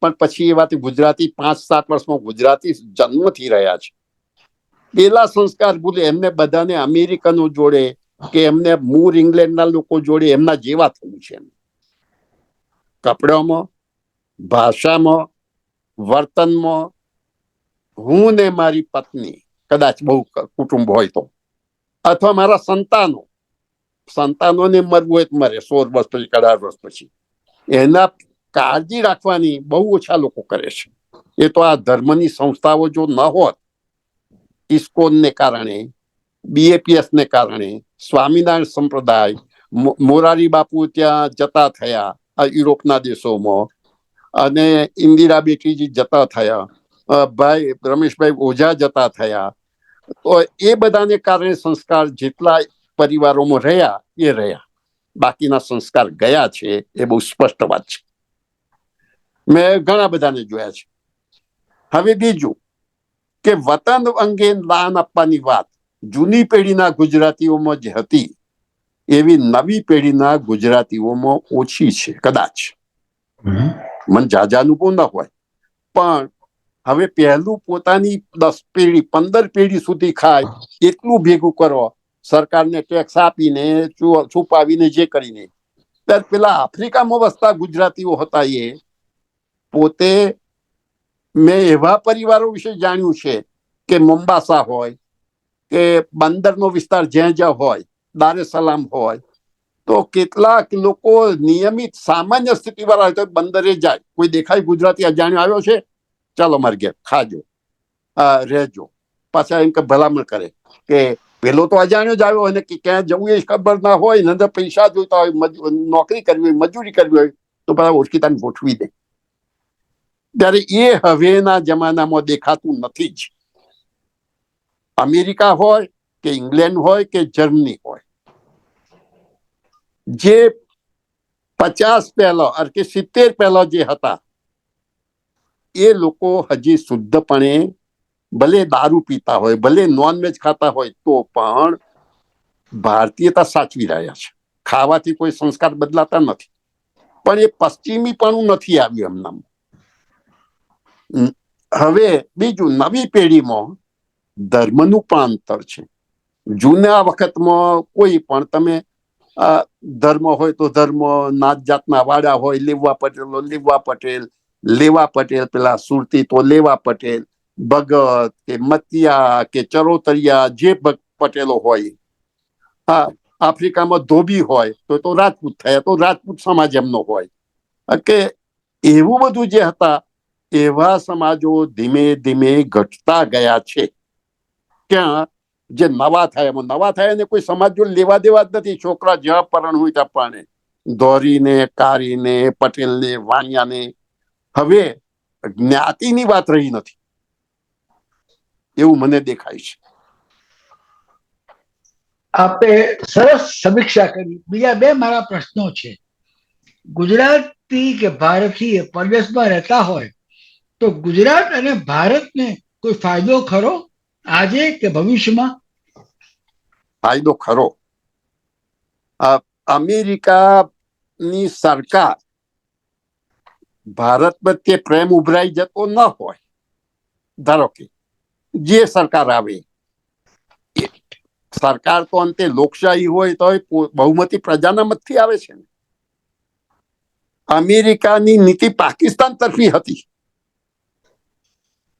પણ પછી એ વાત ગુજરાતી 5-7 વર્ષમાં ગુજરાતી જન્મથી રહ્યા છે. પેલા સંસ્કાર ભૂલે એમને બધાને અમેરિકનો જોડે કે એમને મૂળ ઇંગ્લેન્ડના લોકો જોડે એમના જેવા થવું છે. કપડામાં, ભાષામાં, વર્તનમાં હું ને મારી પત્ની, કદાચ બહુ કુટુંબ હોય તો, અથવા મારા સંતાનોને મરવું હોય તો મરે 16 વર્ષ પછી, 18 વર્ષ પછી, એના કાળજી રાખવાની બહુ ઓછા લોકો કરે છે. એ તો આ ધર્મની સંસ્થાઓ જો ન હોત, ઇસ્કોનને કારણે, BAPS ને કારણે, સ્વામિનારાયણ સંપ્રદાય, મોરારી બાપુ ત્યાં જતા થયા આ યુરોપના દેશોમાં, અને ઇન્દિરા બેટીજી જતા થયા, ભાઈ રમેશભાઈ ઓઝા જતા થયા, તો એ બધાને કારણે સંસ્કાર જેટલા પરિવારોમાં રહ્યા એ રહ્યા, બાકીના સંસ્કાર ગયા છે એ બહુ સ્પષ્ટ વાત છે. મેં ઘણા બધાને જોયા છે. હવે બીજું કે વતન અંગે દાન આપવાની વાત જૂની પેઢીના ગુજરાતીઓમાં જે હતી એવી નવી પેઢીના ગુજરાતીઓમાં ઓછી છે કદાચ. મને જાજા અનુભવ ન હોય, પણ હવે પહેલું પોતાની 10 પેઢી 15 પેઢી સુધી ખાય એટલું ભેગું કરો, સરકારને ટેક્સ આપીને છુપાવીને જે કરીને. ત્યારે પેલા આફ્રિકામાં વસતા ગુજરાતીઓ હતા એ પોતે, મેં એવા પરિવારો વિશે જાણ્યું છે કે મોમ્બાસા હોય કે બંદરનો વિસ્તાર જ્યાં હોય, દાર એ સલામ હોય, તો કેટલાક લોકો નિયમિત સામાન્ય સ્થિતિ વાળા હોય તો બંદરે જાય, કોઈ દેખાય ગુજરાતી અજાણ્યો આવ્યો છે, ચાલો મારી ઘેર ખાજો, રહેજો, પાછા એમ કે ભલામણ કરે કે પેલો તો અજાણ્યો જ આવ્યો અને ક્યાં જવું એ ખબર ના હોય ને, અંદર પૈસા જોઈતા હોય, નોકરી કરવી હોય, મજૂરી કરવી હોય તો બધા ઓળખીતાને ગોઠવી દે. ત્યારે એ હવેના જમાનામાં દેખાતું નથી જ. અમેરિકા હોય કે ઇંગ્લેન્ડ હોય કે જર્મની હોય, જે 50 પહેલા કે 70 પહેલા જે હતા એ લોકો હજી શુદ્ધપણે ભલે દારૂ પીતા હોય, ભલે નોનવેજ ખાતા હોય, તો પણ ભારતીયતા સાચવી રહ્યા છે. ખાવાથી કોઈ સંસ્કાર બદલાતા નથી, પણ એ પશ્ચિમીપણું નથી આવ્યું એમનામાં. હવે બીજું, નવી પેઢીમાં ધર્મનું પણ અંતર છે. જૂના વખતમાં કોઈ પણ તમે ધર્મ હોય તો ધર્મ, નાત જાતના વાડા હોય, લેવા પટેલ, પેલા સુરતી તો લેવા પટેલ, ભગત કે મતિયા કે ચરોતરિયા, જે પટેલો હોય. હા, આફ્રિકામાં ધોબી હોય તો રાજપૂત થયા, તો રાજપૂત સમાજ એમનો હોય કે એવું બધું જે હતા એવા સમાજો ધીમે ધીમે ઘટતા ગયા છે. ક્યાં જે નવા થયા એમાં નવા થયા ને કોઈ સમાજ જોડે લેવા દેવા જ નથી. છોકરા જ્યાં પરણ હોય ત્યાં પરણે, ધોરીને, કારીને, પટેલને, વાણિયાને. હવે જ્ઞાતિની વાત રહી નથી એવું મને દેખાય છે.
આપે સરસ સમીક્ષા કરી. બીજા 2 મારા પ્રશ્નો છે. ગુજરાતી કે ભારતીય પરદેશમાં રહેતા હોય તો ગુજરાત અને ભારતને કોઈ ફાયદો ખરો આજે કે ભવિષ્યમાં?
ફાયદો ખરો. અમેરિકાની સરકાર ભારત પ્રત્યે પ્રેમ ઉભરાઈ જતો ન હોય, ધારો કે જે સરકાર આવે સરકાર તો અંતે લોકશાહી હોય તો બહુમતી પ્રજાના મતથી આવે છે. અમેરિકાની નીતિ પાકિસ્તાન તરફી હતી,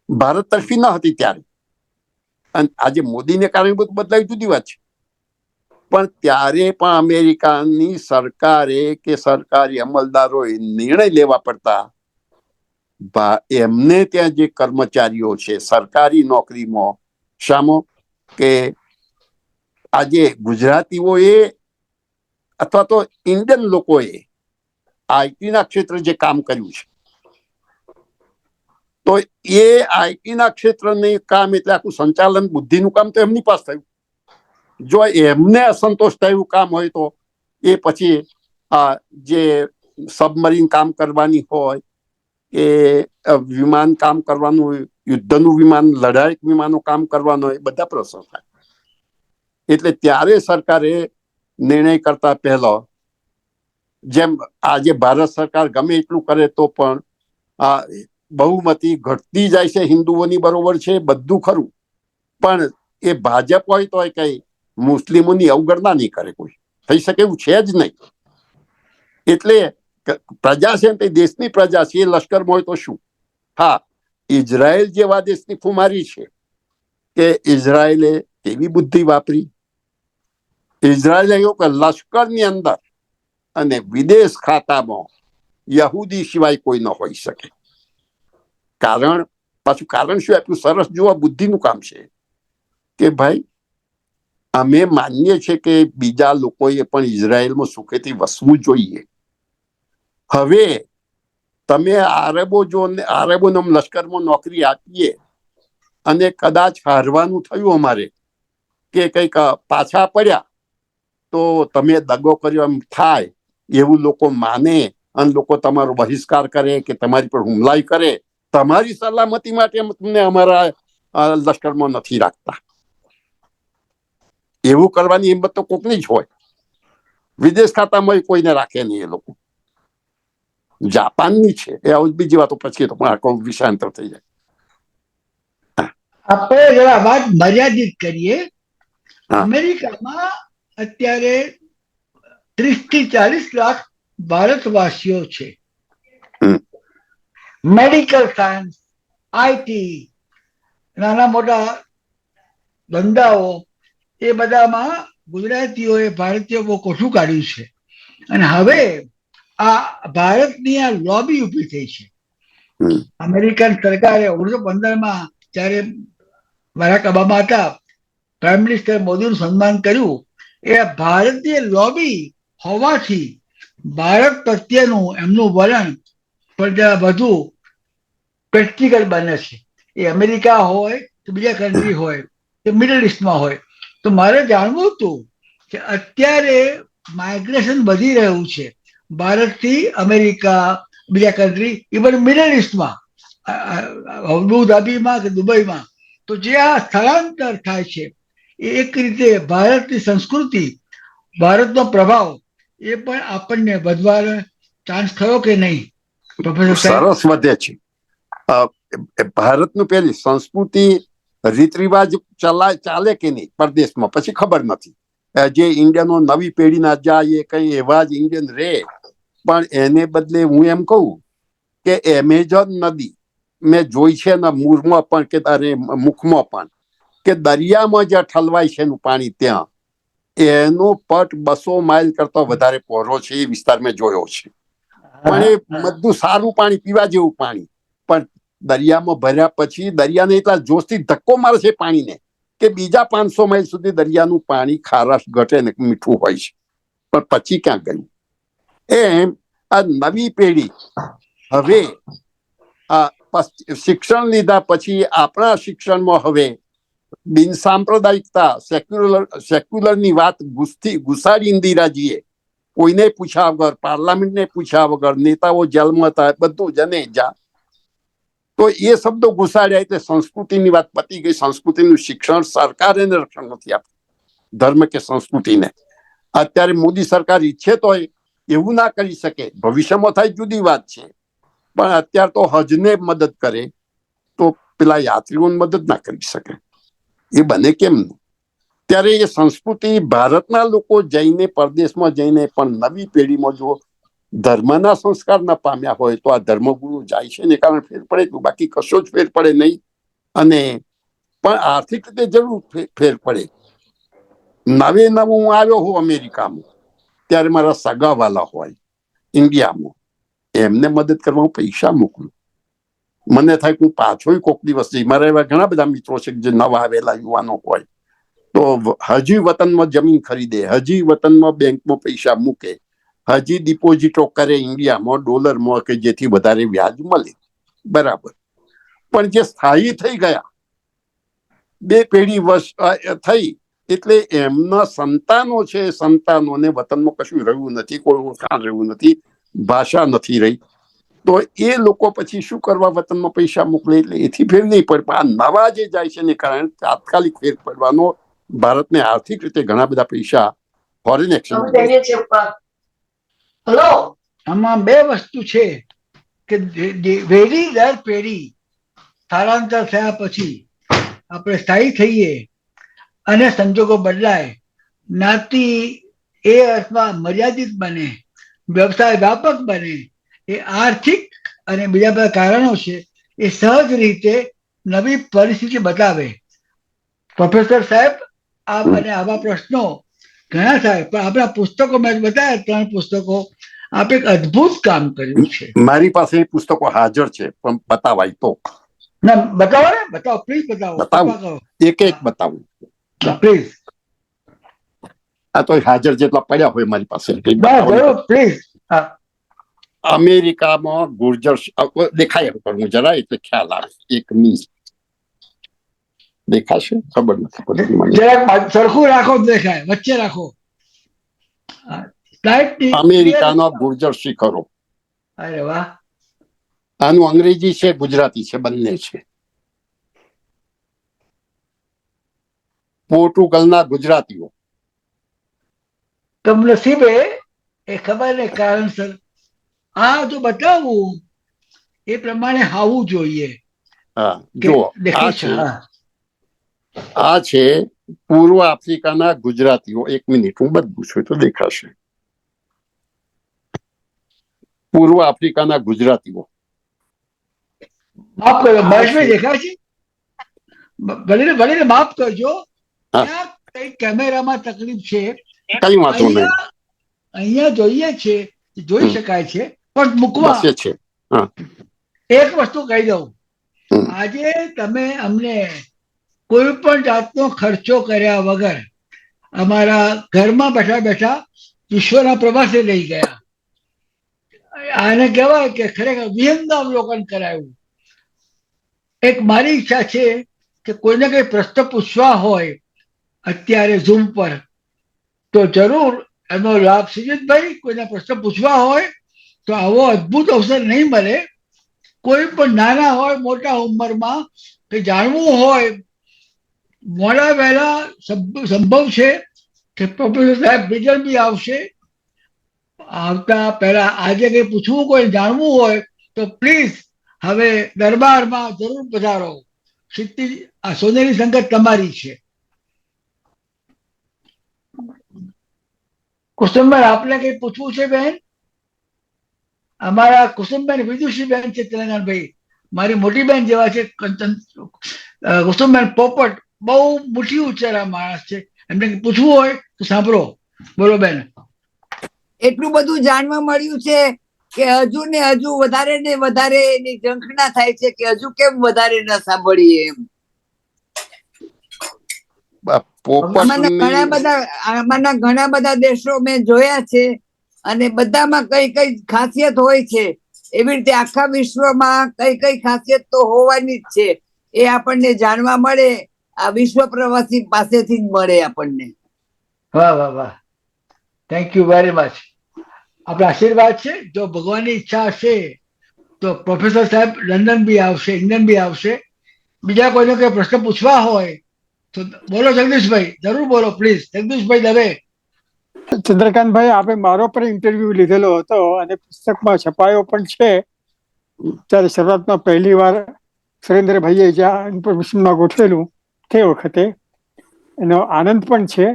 ભારત તરફી ન હતી ત્યારે. અને આજે મોદીને કારણે બધું બદલાયું, જુદી વાત છે. પણ ત્યારે પણ અમેરિકાની સરકારે કે સરકારી અમલદારોએ નિર્ણય લેવા પડતા એમને ત્યાં જે કર્મચારીઓ છે સરકારી નોકરીમાં, શામાં કે આજે ગુજરાતીઓએ અથવા તો ઇન્ડિયન લોકોએ આઈટીના ક્ષેત્રે જે કામ કર્યું છે, તો એ આઈટીના ક્ષેત્રની કામ એટલે આખું સંચાલન બુદ્ધિનું કામ તો એમની પાસે થયું. જો એમને અસંતોષ થયું કામ હોય તો એ પછી જે સબમરીન કામ કરવાની હોય કે વિમાન કામ કરવાનું હોય, યુદ્ધનું વિમાન, લડાયક વિમાનો કામ કરવાનું હોય, બધા પ્રશ્નો થાય. એટલે ત્યારે સરકારે નિર્ણય કરતા પહેલા, જેમ આજે ભારત સરકાર ગમે એટલું કરે તો પણ બહુમતી ઘટતી જાય છે હિન્દુઓની, બરોબર છે, બધું ખરું. પણ એ ભાજપ હોય તો કઈ મુસ્લિમોની અવગણના નહીં કરે, કોઈ થઈ શકે એવું છે જ નહીં. એટલે પ્રજા છે તે દેશની પ્રજા છે, એ લશ્કરમાં હોય તો શું. હા, ઇઝરાયલ જેવા દેશની ખુમારી છે કે ઇઝરાયલે કેવી બુદ્ધિ વાપરી. ઇઝરાયલે એવું કે લશ્કરની અંદર અને વિદેશ ખાતામાં યહૂદી સિવાય કોઈ ન હોઈ શકે. પાછું કારણ શું આપ્યું? સરસ જોવા બુદ્ધિનું કામ છે કે ભાઈ અમે માનીએ છીએ કે બીજા લોકોએ પણ ઇઝરાયલમાં સુખેથી વસવું જોઈએ. હવે તમે આરબોને લશ્કરમાં નોકરી આપીએ અને કદાચ હારવાનું થયું અમારે કે કંઈક પાછા પડ્યા તો તમે દગો કર્યો એમ થાય એવું લોકો માને અને લોકો તમારો બહિષ્કાર કરે કે તમારી પર હુમલાઈ કરે, તમારી સલામતી માટે તમને અમારા લશ્કરમાં નથી રાખતા. એવું કરવાની હિંમત તો કોકની જ હોય. વિદેશ ખાતામાં કોઈને રાખે નહીં એ લોકો. જાપાનની છે એ આવું બીજી વાતો પછી તો પણ વિષયાંતર થઈ જાય.
આપણે જરા વાત મર્યાદિત કરીએ. અમેરિકામાં અત્યારે 30 થી 40 લાખ ભારતવાસીઓ છે. મેડિકલ સાયન્સ, આઈટી, નાના મોટા ધંધાઓ, એ બધામાં ગુજરાતીઓએ, ભારતીયો બહુ કોઠું કાઢ્યું છે. અને હવે આ ભારતની આ લોબી ઉભી થઈ છે. અમેરિકન સરકારે 1915માં જ્યારે બરાક ઓબામા હતા, પ્રાઇમ મિનિસ્ટર મોદીનું સન્માન કર્યું. એ ભારતીય લોબી હોવાથી ભારત પ્રત્યેનું એમનું વલણ પણ વધુ પ્રેક્ટિકલ બને છે. એ અમેરિકા હોય કે બીજા કન્ટ્રી હોય કે મિડલ ઇસ્ટમાં હોય. તો મારે જાણવું હતું કે અત્યારે માઇગ્રેશન વધી રહ્યું છે ભારતથી અમેરિકા, બીજા કન્ટ્રી, ઇવન મિડલ ઇસ્ટમાં, અબુધાબીમાં કે દુબઈમાં. તો જે આ સ્થળાંતર થાય છે એ એક રીતે ભારતની સંસ્કૃતિ, ભારતનો પ્રભાવ એ પણ આપણને વધવાનો ચાન્સ ખરો કે નહીં? પ્રોફેસર સાહેબ,
સરસ વધે છે. ભારતનું પેલી સંસ્કૃતિ, રીત રિવાજ ચાલે કે નહીં પરદેશમાં પછી ખબર નથી. જે ઇન્ડિયનો નવી પેઢીના જાય એ કઈ એવા જ ઇન્ડિયન રહે. પણ એને બદલે હું એમ કહું કે એમેઝોન નદી મેં જોઈ છે ને, મૂરમાં પણ કે મુખમાં પણ, કે દરિયામાં જ્યાં ઠલવાય છે એનું પાણી, ત્યાં એનો પટ 200 માઇલ કરતા વધારે પહોળો છે. એ વિસ્તાર મેં જોયો છે. પણ એ બધું સારું પાણી, પીવા જેવું પાણી. પણ દરિયામાં ભર્યા પછી દરિયાને એટલા જોશથી ધક્કો મારે છે પાણીને કે બીજા 500 માઇલ સુધી દરિયાનું પાણી ખારાશ ઘટે ને મીઠું હોય છે. પણ પછી ક્યાં ગયું? એમ આ નવી પેઢી હવે શિક્ષણ લીધા પછી આપણા શિક્ષણમાં હવે બિન સાંપ્રદાયિકતા, સેક્યુલરની વાત ઘુસાડી ઇન્દિરાજીએ. કોઈને પૂછ્યા વગર, પાર્લામેન્ટને પૂછ્યા વગર, નેતાઓ જેલમાં હતા, બધું જને જા. તો એ શબ્દો ઘુસાડ્યા એટલે સંસ્કૃતિની વાત પતી ગઈ. સંસ્કૃતિનું શિક્ષણ સરકાર એને રક્ષણ નથી આપતું, ધર્મ કે સંસ્કૃતિને. અત્યારે મોદી સરકાર ઈચ્છે તો એવું ના કરી શકે, ભવિષ્યમાં થાય જુદી વાત છે. પણ અત્યારે તો હજને મદદ કરે તો પેલા યાત્રીઓને મદદ ના કરી શકે. એ બને કેમ? ત્યારે એ સંસ્કૃતિ ભારતના લોકો જઈને પરદેશમાં જઈને પણ નવી પેઢીમાં જો ધર્મના સંસ્કાર ન પામ્યા હોય તો આ ધર્મગુરુ જાય છે ને કારણે ફેર પડે તો બાકી કશો જ ફેર પડે નહીં. અને પણ આર્થિક રીતે જરૂર ફેર પડે. નવું હું આવ્યો હું અમેરિકામાં, ત્યારે મારા સગાવાલા હોય ઇન્ડિયામાં, એમને મદદ કરવા હું પૈસા મોકલું. મને થાય કે હું પાછો કોક દિવસ જઈ. મારા એવા ઘણા બધા મિત્રો છે જે નવા આવેલા યુવાનો હોય તો હજી વતનમાં જમીન ખરીદે, હજી વતનમાં બેંકમાં પૈસા મૂકે, હજી ડિપોઝિટો કરે ઇન્ડિયામાં ડોલરમાં કે જેથી વધારે વ્યાજ મળે. બરાબર. પણ જે સ્થાયી થઈ ગયા, 2 પેઢી વર્ષ થઈ એટલે એમના સંતાનો છે, સંતાનોને વતનમાં કશું રહ્યું નથી, કોઈ ઓળખાણ રહ્યું નથી, ભાષા નથી રહી, તો એ લોકો પછી શું કરવા વતનમાં પૈસા મોકલે. એટલે એથી ફેર નહીં પડે. પણ આ નવા જે જાય છે ને કારણે તાત્કાલિક ફેર પડવાનો ભારતને આર્થિક રીતે ઘણા બધા પૈસા ફોરેન એક્સચેન્જ.
આમાં 2 વસ્તુ છે કે પેઢી દર પેઢી સ્થળાંતર થયા પછી આપણે સ્થાયી થઈએ અને સંજોગો બદલાય, જ્ઞાતિ એ અર્થમાં મર્યાદિત બને, વ્યવસાય વ્યાપક બને, એ આર્થિક અને બીજા બધા કારણો છે એ સહજ રીતે નવી પરિસ્થિતિ બતાવે. પ્રોફેસર સાહેબ અને આવા પ્રશ્નો ઘણા થાય, પણ આપણા પુસ્તકો મેં બતાવ્યા 3 પુસ્તકો, આપે એક અદ્ભુત કામ કર્યું છે.
મારી પાસે એ પુસ્તકો હાજર છે, પણ બતાવાય તો
ના, બતાવો ને, બતાવો પ્લીઝ, બતાવો.
એક બતાવું
પ્લીઝ.
આ તો હાજર જેટલા પડ્યા હોય મારી પાસે.
જરૂર પ્લીઝ.
અમેરિકામાં ગુર્જર દેખાય એમ પણ હું જરા એટલે ખ્યાલ આવે. એક મી દેખાશે, ખબર નથી
પડતી. સરખું રાખો, દેખાય વચ્ચે રાખો.
અમેરિકાના ગુર્જર શિખરો.
અરે વાહ.
આનું અંગ્રેજી છે, ગુજરાતી છે, બંને છે. પોર્ટુગલના ગુજરાતીઓ.
કમનસીબે એ ખબર ને કારણસર આ જો બતાવવું એ પ્રમાણે આવવું જોઈએ.
હા, જો આ છે પૂર્વ આફ્રિકાના ગુજરાતીઓ. 1 મિનિટ હું બધું છું તો દેખાશે. પૂર્વ આફ્રિકાના ગુજરાતીઓ.
માફ કરજો, મહેશભાઈ દેખાય છે? ભલે માફ કરજો, કઈ કેમેરામાં તકલીફ છે.
કઈ વાંધો નહીં.
અહીંયા જોઈએ છે, જોઈ શકાય છે, પણ મૂકવા
છે.
એક વસ્તુ કહી દઉં. આજે તમે અમને કોઈ પણ જાતનો ખર્ચો કર્યા વગર અમારા ઘરમાં બેઠા બેઠા વિશ્વના પ્રવાસે લઈ ગયા. આને કહેવાય કે ખરેખર વિહંગાવલોકન કરાયું. એક મારી ઈચ્છા છે કે કોઈને કઈ પ્રશ્ન પૂછવા હોય અત્યારે ઝૂમ પર તો જરૂર એનો લાભ. શ્રીજીતભાઈ, કોઈના પ્રશ્ન પૂછવા હોય તો આવો અદ્ભુત અવસર નહીં મળે. કોઈ પણ નાના હોય મોટા ઉંમરમાં કે જાણવું હોય, મોડા વહેલા સંભવ છે કે પ્રોફેસર સાહેબ બીજલ બી આવશે. આવતા પહેલા આજે કઈ પૂછવું, કોઈ જાણવું હોય તો પ્લીઝ હવે દરબારમાં જરૂર પધારો. આ સોનેરી સંગત તમારી છે. કુસુમબેન, આપને કઈ પૂછવું છે બેન? અમારા કુસુમબેન વિદુષી બેન છે, તેલંગાણભાઈ મારી મોટી બેન જેવા છે. કુસુમબેન પોપટ બહુ મોટી ઉંચારા માણસ છે, એમને પૂછવું હોય તો સાંભળો. બોલો બેન.
એટલું બધું જાણવા મળ્યું છે કે હજુ ને હજુ વધારે ને વધારે એની ઝંખના થાય છે કે હજુ કેમ વધારે ન સાંભળીએ એમ. આમાંના ઘણા બધા દેશો મેં જોયા છે અને બધામાં કઈ કઈ ખાસિયત હોય છે. એવી રીતે આખા વિશ્વમાં કઈ કઈ ખાસિયત તો હોવાની જ છે. એ આપણને જાણવા મળે, આ વિશ્વ પ્રવાસી પાસેથી જ મળે આપણને.
વાહ વાહ વાહ, થેન્ક યુ વેરી મચ. આપણા આશીર્વાદ છે. જો ભગવાનની ઈચ્છા હશે તો પ્રોફેસર સાહેબ લંડન બી આવશે, ઇંગ્લેન્ડ બી આવશે. બીજા કોઈને કોઈ પ્રશ્ન પૂછવા હોય તો બોલો જગદીશભાઈ, જરૂર બોલો પ્લીઝ. જગદીશભાઈ દવે.
ચંદ્રકાંતભાઈ, આપે મારો પણ ઇન્ટરવ્યુ લીધેલો હતો અને પુસ્તકમાં છપાયો પણ છે. ત્યારે શરૂઆતમાં પહેલી વાર સુરેન્દ્રભાઈએ જ્યાં ઇન્ફોર્મેશનમાં ગોઠવેલું તે વખતે એનો આનંદ પણ છે.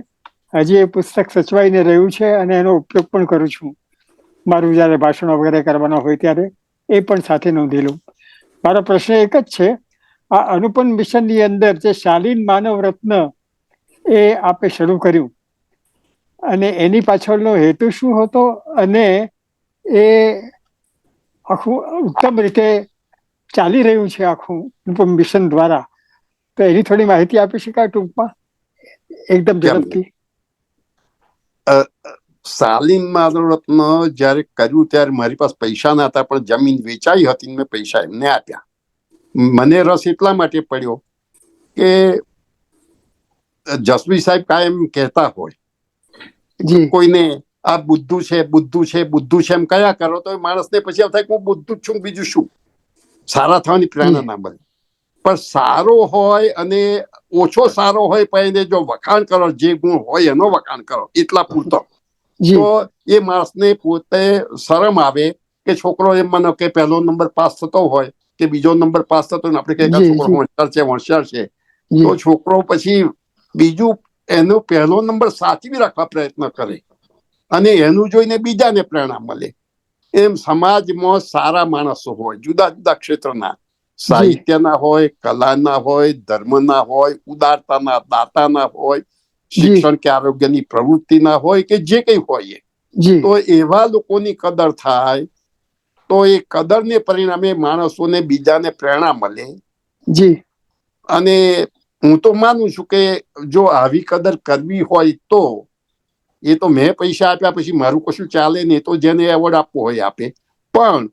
હજી એ પુસ્તક સચવાઈને રહ્યું છે અને એનો ઉપયોગ પણ કરું છું. મારું જ્યારે ભાષણો વગેરે કરવાના હોય ત્યારે એ પણ સાથે નોંધેલું. મારો પ્રશ્ન એક જ છે, આ અનુપમ મિશનની અંદર જે શાલીન માનવ રત્ન એ આપે શરૂ કર્યું અને એની પાછળનો હેતુ શું હતો અને એ આખું ઉત્તમ રીતે ચાલી રહ્યું છે આખું અનુપમ મિશન દ્વારા, તો એની થોડી માહિતી આપી શકાય ટૂંકમાં, એકદમ ઝડપથી?
શાલીન માનવ રત્ન જયારે કર્યું ત્યારે મારી પાસે પૈસા ના હતા, પણ જમીન વેચાઈ હતી, મેં પૈસા એમને આપ્યા. મને રસ એટલા માટે પડ્યો કે જસવી સાહેબ કાયમ કહેતા હોય કોઈને આ બુદ્ધુ છે બુદ્ધુ છે બુદ્ધુ છે એમ કયા કરો તો માણસને પછી એવું થાય કે હું બુદ્ધુ જ છું, બીજું શું. સારા થવાની પ્રેરણા ના મળે. પણ સારો હોય અને ઓછો સારો હોય પણ એને જો વખાણ કરો, જે ગુણ હોય એનો વખાણ કરો, એટલા પૂરતો, તો એ માણસને પોતે શરમ આવે કે છોકરો એમ માનો કે પહેલો નંબર પાસ થતો હોય કે બીજો નંબર પાસ થતો હોય, આપણે કહીએ છોકરો હોશિયાર છે, તો છોકરો પછી બીજું એનો પહેલો નંબર સાચવી રાખવા પ્રયત્ન કરે અને એનું જોઈને બીજાને પ્રેરણા મળે. એમ સમાજમાં સારા માણસો હોય, જુદા જુદા ક્ષેત્રના, સાહિત્યના હોય, કલાના હોય, ધર્મના હોય, ઉદારતાના, દાતાના હોય, શિક્ષણ કે આરોગ્યની પ્રવૃત્તિના હોય કે જે કઈ હોય, તો એવા લોકોની કદર થાય તો એ કદરને પરિણામે માણસોને બીજાને પ્રેરણા મળે. અને હું તો માનું છું કે જો આવી કદર કરવી હોય તો એ તો મેં પૈસા આપ્યા પછી મારું કશું ચાલે નહીં, તો જેને એવોર્ડ આપવો હોય આપે. પણ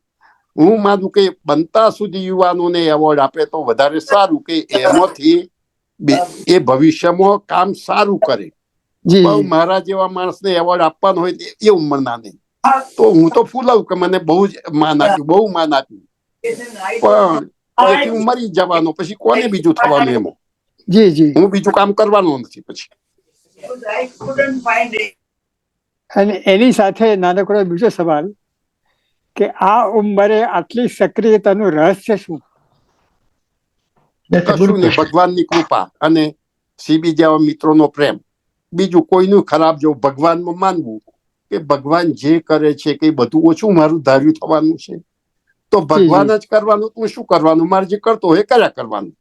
હું માનું કે બનતા સુધી યુવાનોને એવોર્ડ આપે તો વધારે સારું, કે એમાંથી એ ભવિષ્યમાં કામ સારું કરે. પણ મારા જેવા માણસને એવોર્ડ આપવાનો હોય એ ઉંમરના નહીં, તો હું તો ફૂલાવું કે મને બહુ જ માન આપ્યું, બહુ માન આપ્યું, પણ એથી હું મરી જવાનો, પછી કોને બીજું થવાનું એમાં? હું બીજું કામ કરવાનું નથી પછી.
અને એની સાથે નાનકડો બીજો સવાલ કે આ ઉંમરે આટલી સક્રિયતાનું રહસ્ય શું?
કશું નહીં, ભગવાનની કૃપા અને સીબી જેવા મિત્રોનો પ્રેમ. બીજું કોઈનું ખરાબ જો ભગવાનમાં માનવું કે ભગવાન જે કરે છે કે બધું ઓછું મારું ધાર્યું થવાનું છે, તો ભગવાન જ કરવાનું, તું શું કરવાનું? મારે જે કરતો હોય કર્યા કરવાનું.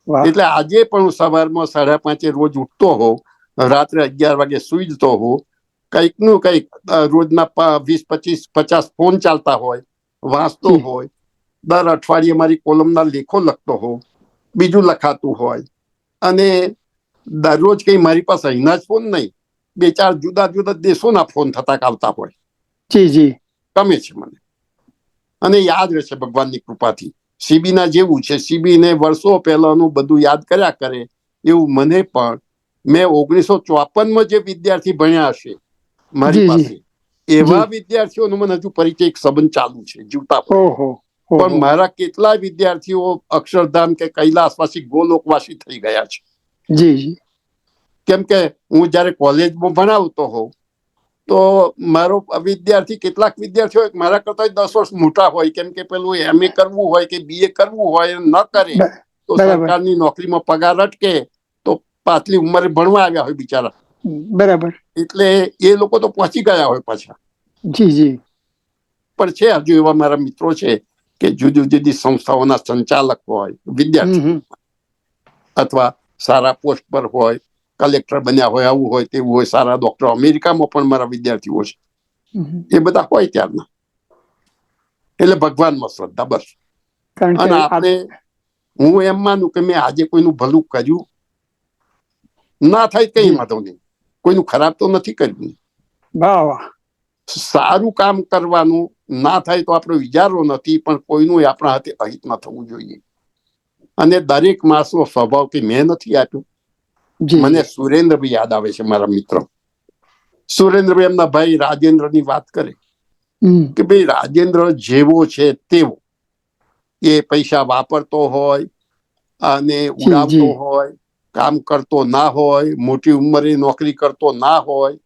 એટલે આજે પણ હું સવારમાં 5:30 રોજ ઉઠતો હોઉં, રાત્રે 11 વાગે સુઈ જતો હોઉં, કંઈક નું કંઈક રોજના 20, 25, 50 ફોન ચાલતા હોય, વાંચતો હોય, દર અઠવાડિયે મારી કોલમના લેખો લખતો હોઉં, બીજું લખાતું હોય, અને દરરોજ કઈ મારી પાસે અહીંના જ ફોન નહીં, 2-4 જુદા જુદા દેશોના ફોન થતા આવતા હોય. ગમે છે મને અને યાદ રહેશે ભગવાનની કૃપાથી. સીબીના જેવું છે, સીબીને વર્ષો પહેલાનું બધું યાદ કર્યા કરે એવું મને પણ. મેં 1954માં જે વિદ્યાર્થી ભણ્યા હશે મારી પાસે, એવા વિદ્યાર્થીઓનો મને હજુ પરિચય, એક સંબંધ ચાલુ છે જીવતા. પણ મારા કેટલાય વિદ્યાર્થીઓ અક્ષરધામ કે કૈલાસવાસી, ગોલોકવાસી થઈ ગયા છે. કેમ કે હું જયારે કોલેજમાં ભણાવતો હોઉં તો મારો વિદ્યાર્થી, કેટલાક વિદ્યાર્થીઓ મારા કરતા 10 વર્ષ મોટા હોય, કેમ કે પેલું MA કરવું હોય કે BA કરવું હોય, ન કરે તો સરકારની નોકરીમાં પગાર અટકે, તો પાછલી ઉંમરે ભણવા આવ્યા હોય બિચારા.
બરાબર.
એટલે એ લોકો તો પહોંચી ગયા હોય પાછા. પણ છે હજુ એવા મારા મિત્રો છે કે જુદી જુદી સંસ્થાઓના સંચાલક હોય, વિદ્યાર્થી અથવા સારા પોસ્ટ પર હોય, કલેક્ટર બન્યા હોય, આવું હોય તેવું હોય, સારા ડોક્ટર, અમેરિકામાં પણ મારા વિદ્યાર્થીઓ છે. એ બધા હોય ત્યારના. એટલે ભગવાનમાં શ્રદ્ધા, બસ. અને આપણે, હું એમ માનું કે મેં આજે કોઈનું ભલું કર્યું, ના થાય કઈ વાંધો નહીં, કોઈનું ખરાબ તો નથી કર્યું. સારું કામ કરવાનું, ના થાય તો આપણો વિચારો નથી, પણ કોઈનું આપણા હાથે અહિત ન થવું જોઈએ. અને દરેક માણસનો સ્વભાવ કે મેં નથી આપ્યો. મને સુરેન્દ્રભાઈ યાદ આવે છે, મારા મિત્ર સુરેન્દ્રભાઈ. એમના ભાઈ રાજેન્દ્રની વાત કરે કે ભાઈ રાજેન્દ્ર જેવો છે તેવો, એ પૈસા વાપરતો હોય અને ઉડાવતો હોય, કામ કરતો ના હોય, મોટી ઉંમરે નોકરી કરતો ના હોય,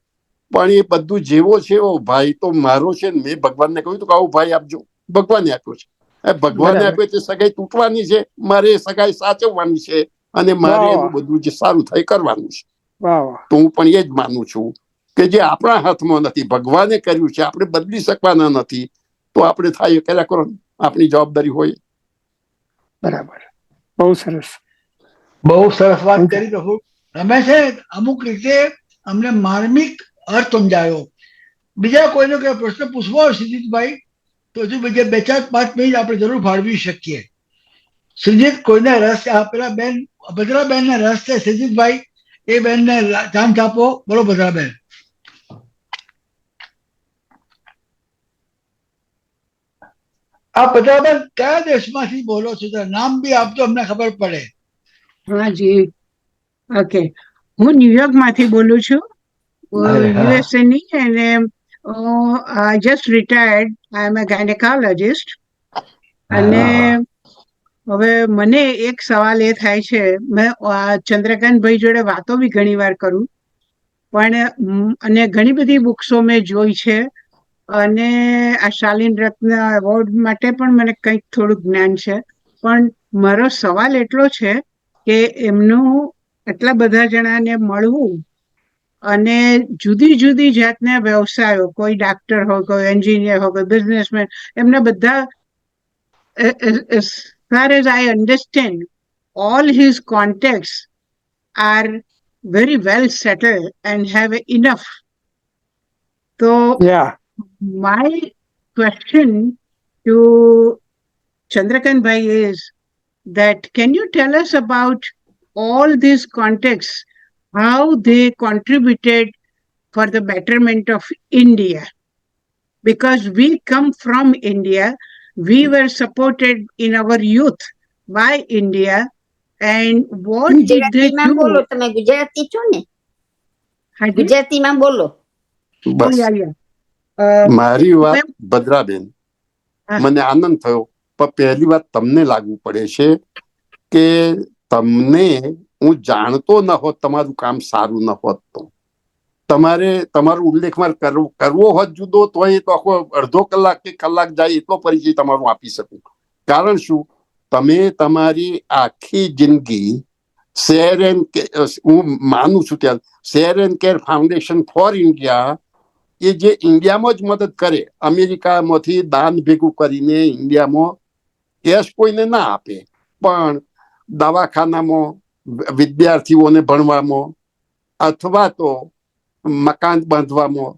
પણ એ બધું જેવો છે એવો ભાઈ તો મારો છે. ને મેં ભગવાનને કહ્યું કે આવું ભાઈ આપજો. ભગવાને આપ્યો છે. ભગવાને આપ્યો છે, સગાઈ તૂટવાની છે, મારે સગાઈ સાચવવાની છે, અને મારે
વાહ.
એનું બધું જે સારું થાય કરવાનું છે.
વાહ વાહ.
તો હું પણ એ જ માનું છું કે જે આપણા હાથમાં નથી, ભગવાને કર્યું છે, આપણે બદલી શકવાના નથી, તો આપણે થાય એ કર્યા કરો, આપણી જવાબદારી હોય.
બરાબર, બહુ સરસ.
બહુ સરસ વાત કરી પ્રભુ. રમેશે અમુક રીતે અમને માર્મિક અર્થ સમજાયો. બીજા કોઈને કોઈ પ્રશ્ન પૂછવો હોય સિદ્ધિતભાઈ, તો હજુ બીજા 2-4-5 મિનિટ આપણે જરૂર ફાળવી શકીએ. સિદ્ધિત કોઈને રસ છે? પેલા બેન ભદ્રાબેન ને રસ છે સિદ્ધિતભાઈ, એ બેન ને ચાન્સ આપો. બોલો ભદ્રાબેન. આ ભદ્રાબેન કયા દેશમાંથી બોલો છો? જરા નામ બી આપજો, અમને ખબર પડે.
હા જી, ઓકે. હું ન્યુયોર્કમાંથી બોલું છું,
અરે હા.
યુએસએ ની. અને I just retired. I am a gynaecologist. અને હવે મને એક સવાલ એ થાય છે, મેં ચંદ્રકાંતભાઈ જોડે વાતો બી ઘણી વાર કરું, પણ અને ઘણી બધી બુક્સો મેં જોઈ છે, અને આ શાલીન રત્ન એવોર્ડ માટે પણ મને કંઈક થોડું જ્ઞાન છે. પણ મારો સવાલ એટલો છે કે એમનું એટલા બધા જણાને મળવું, અને જુદી જુદી જાતના વ્યવસાયો, કોઈ ડાક્ટર હોય, કોઈ એન્જિનિયર હોય, કોઈ બિઝનેસમેન, એમના બધા, as far as I understand, all his contacts are very well settled and have enough. So
Yeah.
my question to Chandrakant Bhai is that can you tell us about all these contexts, how they contributed for the betterment of India? Because we come from India, we were supported in our youth by India, and what did they
ગુજરાતીમાં
do?
બોલો, તમે ગુજરાતી છો ને?
Haji?
ગુજરાતીમાં બોલો.
Oh,
બસ
yeah, yeah.
મારી વાત
ma'am,
ભદ્રાબેન,
હા.
મને આનંદ થયો, પણ પહેલી વાત તમને લાગુ પડે છે કે તમને હું જાણતો ન હોત, તમારું કામ સારું ન હોત, તો તમારે તમારો ઉલ્લેખ મારે કરવો હોત જુદો, તો એ તો આખો અડધો કલાક કે કલાક જાય એટલો પરિચય તમારું આપી શકું. કારણ શું? તમે તમારી આખી જિંદગી શેર એન્ડ, હું માનું છું ત્યાં share and care foundation for India, એ જે ઇન્ડિયામાં જ મદદ કરે, અમેરિકામાંથી દાન ભેગું કરીને ઇન્ડિયામાં કેશ કોઈને ના આપે, પણ દવાખાનામાં, વિદ્યાર્થીઓને ભણવામાં, અથવા તો મકાન બાંધવામાં,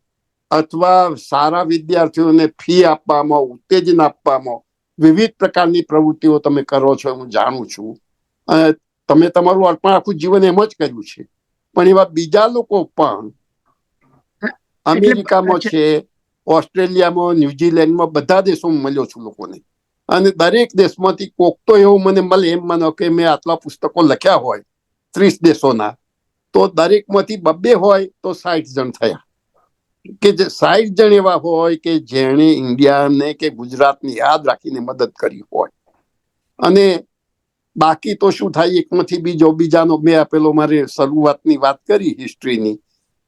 અથવા સારા વિદ્યાર્થીઓને ફી આપવામાં, ઉત્તેજન આપવામાં, વિવિધ પ્રકારની પ્રવૃત્તિઓ તમે કરો છો, હું જાણું છું. તમે તમારું અર્પણ આખું જીવન એમ જ કર્યું છે. પણ એવા બીજા લોકો પણ અમેરિકામાં છે, ઓસ્ટ્રેલિયામાં, ન્યુઝીલેન્ડમાં, બધા દેશોમાં મળ્યો છું લોકોને. અને દરેક દેશમાંથી કોક તો એવું મને મળે, એમ માનો કે મેં આટલા પુસ્તકો લખ્યા હોય 30 દેશોના, તો દરેકમાંથી 2 હોય તો 60 જણ થયા. કે જે 60 જણ એવા હોય કે જેણે ઇન્ડિયાને કે ગુજરાતને યાદ રાખીને મદદ કરી હોય. અને બાકી તો શું થાય, એકમાંથી બીજો, બીજાનો મેં આપેલો, મારી શરૂઆતની વાત કરી હિસ્ટ્રીની,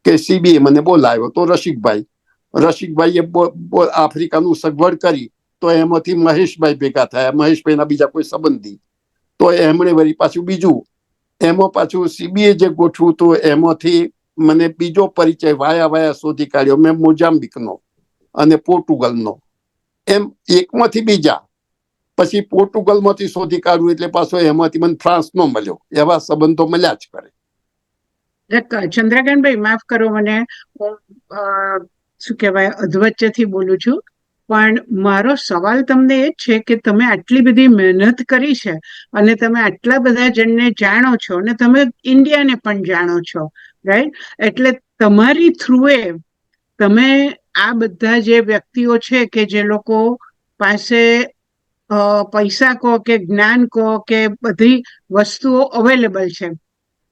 કે સીબીએ મને બોલાવ્યો, તો રસિકભાઈએ આફ્રિકાનું સગવડ કરી, તો એમાંથી મહેશભાઈ ભેગા થયા, મહેશભાઈના બીજા કોઈ સંબંધી, તો એમણે વળી પાછું બીજું, એમાં પાછું સીબીએ જે ગોઠવું, તો એમાંથી મને બીજો પરિચય વાયા શોધી કાઢ્યો મેં, મોજામ્બિકનો અને પોર્ટુગલનો. એમ એકમાંથી બીજા, પછી પોર્ટુગલમાંથી શોધી કાઢવું, એટલે પાછો એમાંથી મને ફ્રાન્સનો મળ્યો. એવા સંબંધો મળ્યા જ કરે.
ચંદ્રકાંતભાઈ, માફ કરો મને, હું શું કહેવાય, અધવચ્ચેથી બોલું છું, પણ મારો સવાલ તમને એ જ છે કે તમે આટલી બધી મહેનત કરી છે, અને તમે આટલા બધા જણને જાણો છો, અને તમે ઇન્ડિયાને પણ જાણો છો, રાઈટ? એટલે તમારી થ્રુએ તમે આ બધા જે વ્યક્તિઓ છે કે જે લોકો પાસે પૈસા કહો કે જ્ઞાન કહો કે બધી વસ્તુઓ અવેલેબલ છે,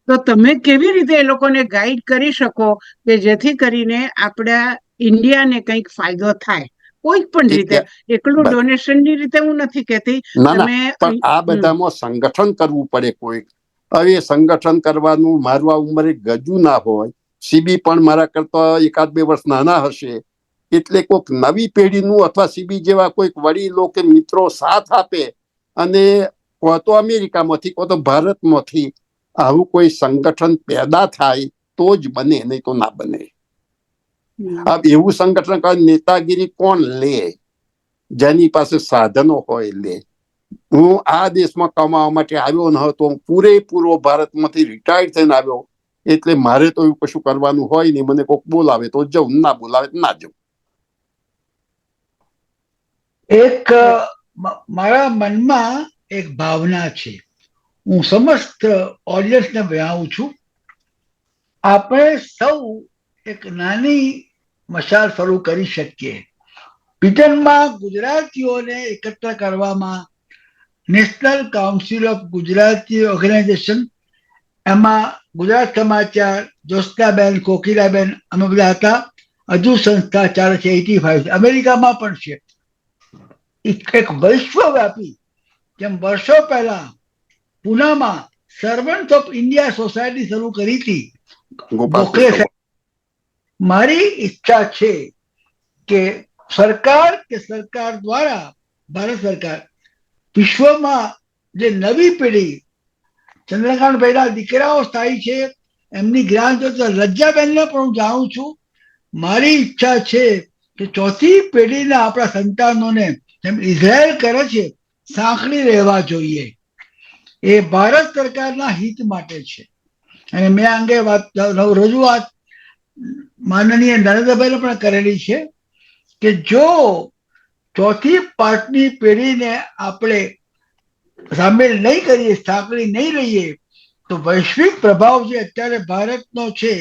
તો તમે કેવી રીતે એ લોકોને ગાઈડ કરી શકો કે જેથી કરીને આપણા ઇન્ડિયાને કંઈક ફાયદો થાય, કોઈ પણ રીતે? એકલું ડોનેશનની રીતે હું નથી કહેતી.
ના, પણ આ બધામાં સંગઠન કરવું પડે કોઈક. હવે સંગઠન કરવાનું, મારું આ ઉંમરે ગજુ ના હોય, સીબી પણ મારા કરતા 1-2 વર્ષ નાના હશે, એટલે કોઈક નવી પેઢીનું અથવા સીબી જેવા કોઈક વડીલો કે મિત્રો સાથ આપે, અને કો તો અમેરિકામાંથી, કો તો ભારતમાંથી, આવું કોઈ સંગઠન પેદા થાય તો જ બને, નહીં તો ના બને. अब એવું સંગઠન કરે, નેતાગીરી કોણ લે? જેની પાસે સાધનો હોય લે. હું આ દેશમાં કમાવા માટે આવ્યો ન હતો, હું પૂરેપૂરો ભારતમાંથી રિટાયર્ડ થઈને આવ્યો, એટલે મારે તો એવું કશું કરવાનું હોય નહીં. મને કોઈક બોલાવે તો જવું, ના બોલાવે તો ના જવું.
એક મારા મનમાં એક ભાવના છે, હું સમસ્ત ઓડિયન્સને વહાવું છું. આપણે સૌ એક નાની મશાલ શરૂ કરી શકીએ. બ્રિટનમાં ગુજરાતીઓને એકત્ર કરવામાં national council of Gujarati organisation, એમાં ગુજરાત સમાચાર, જ્યોત્સનાબેન, કોકિલાબેન, અમે બધા હતા. હજુ સંસ્થા ચાલે છે, 85. અમેરિકામાં પણ છે. એક વિશ્વવ્યાપી, જેમ વર્ષો પહેલા પુનામાં સર્વન્ટ ઓફ ઇન્ડિયા સોસાયટી શરૂ કરી હતી ગોખલે સાહેબ. મારી ઈચ્છા છે કે સરકાર દ્વારા, ભારત સરકાર વિશ્વમાં જે નવી પેઢી, ચંદ્રકાંતભાઈના દીકરાઓ થાય છે, એમની જ્ઞાન લજ્જાબેનને પણ હું જાણું છું. મારી ઈચ્છા છે કે ચોથી પેઢીના આપણા સંતાનોને જેમ ઇઝરાયલ કરે છે, સાંકળી રહેવા જોઈએ. એ ભારત સરકારના હિત માટે છે. અને મેં અંગે રજૂઆત માનનીય નરેન્દ્રભાઈને પણ કરેલી છે કે જો ચોથી પાંચમી પેઢીને આપણે સામેલ નહીં કરીએ, સાંકળી નહીં રહીએ, તો વૈશ્વિક પ્રભાવ જે અત્યારે ભારતનો છે,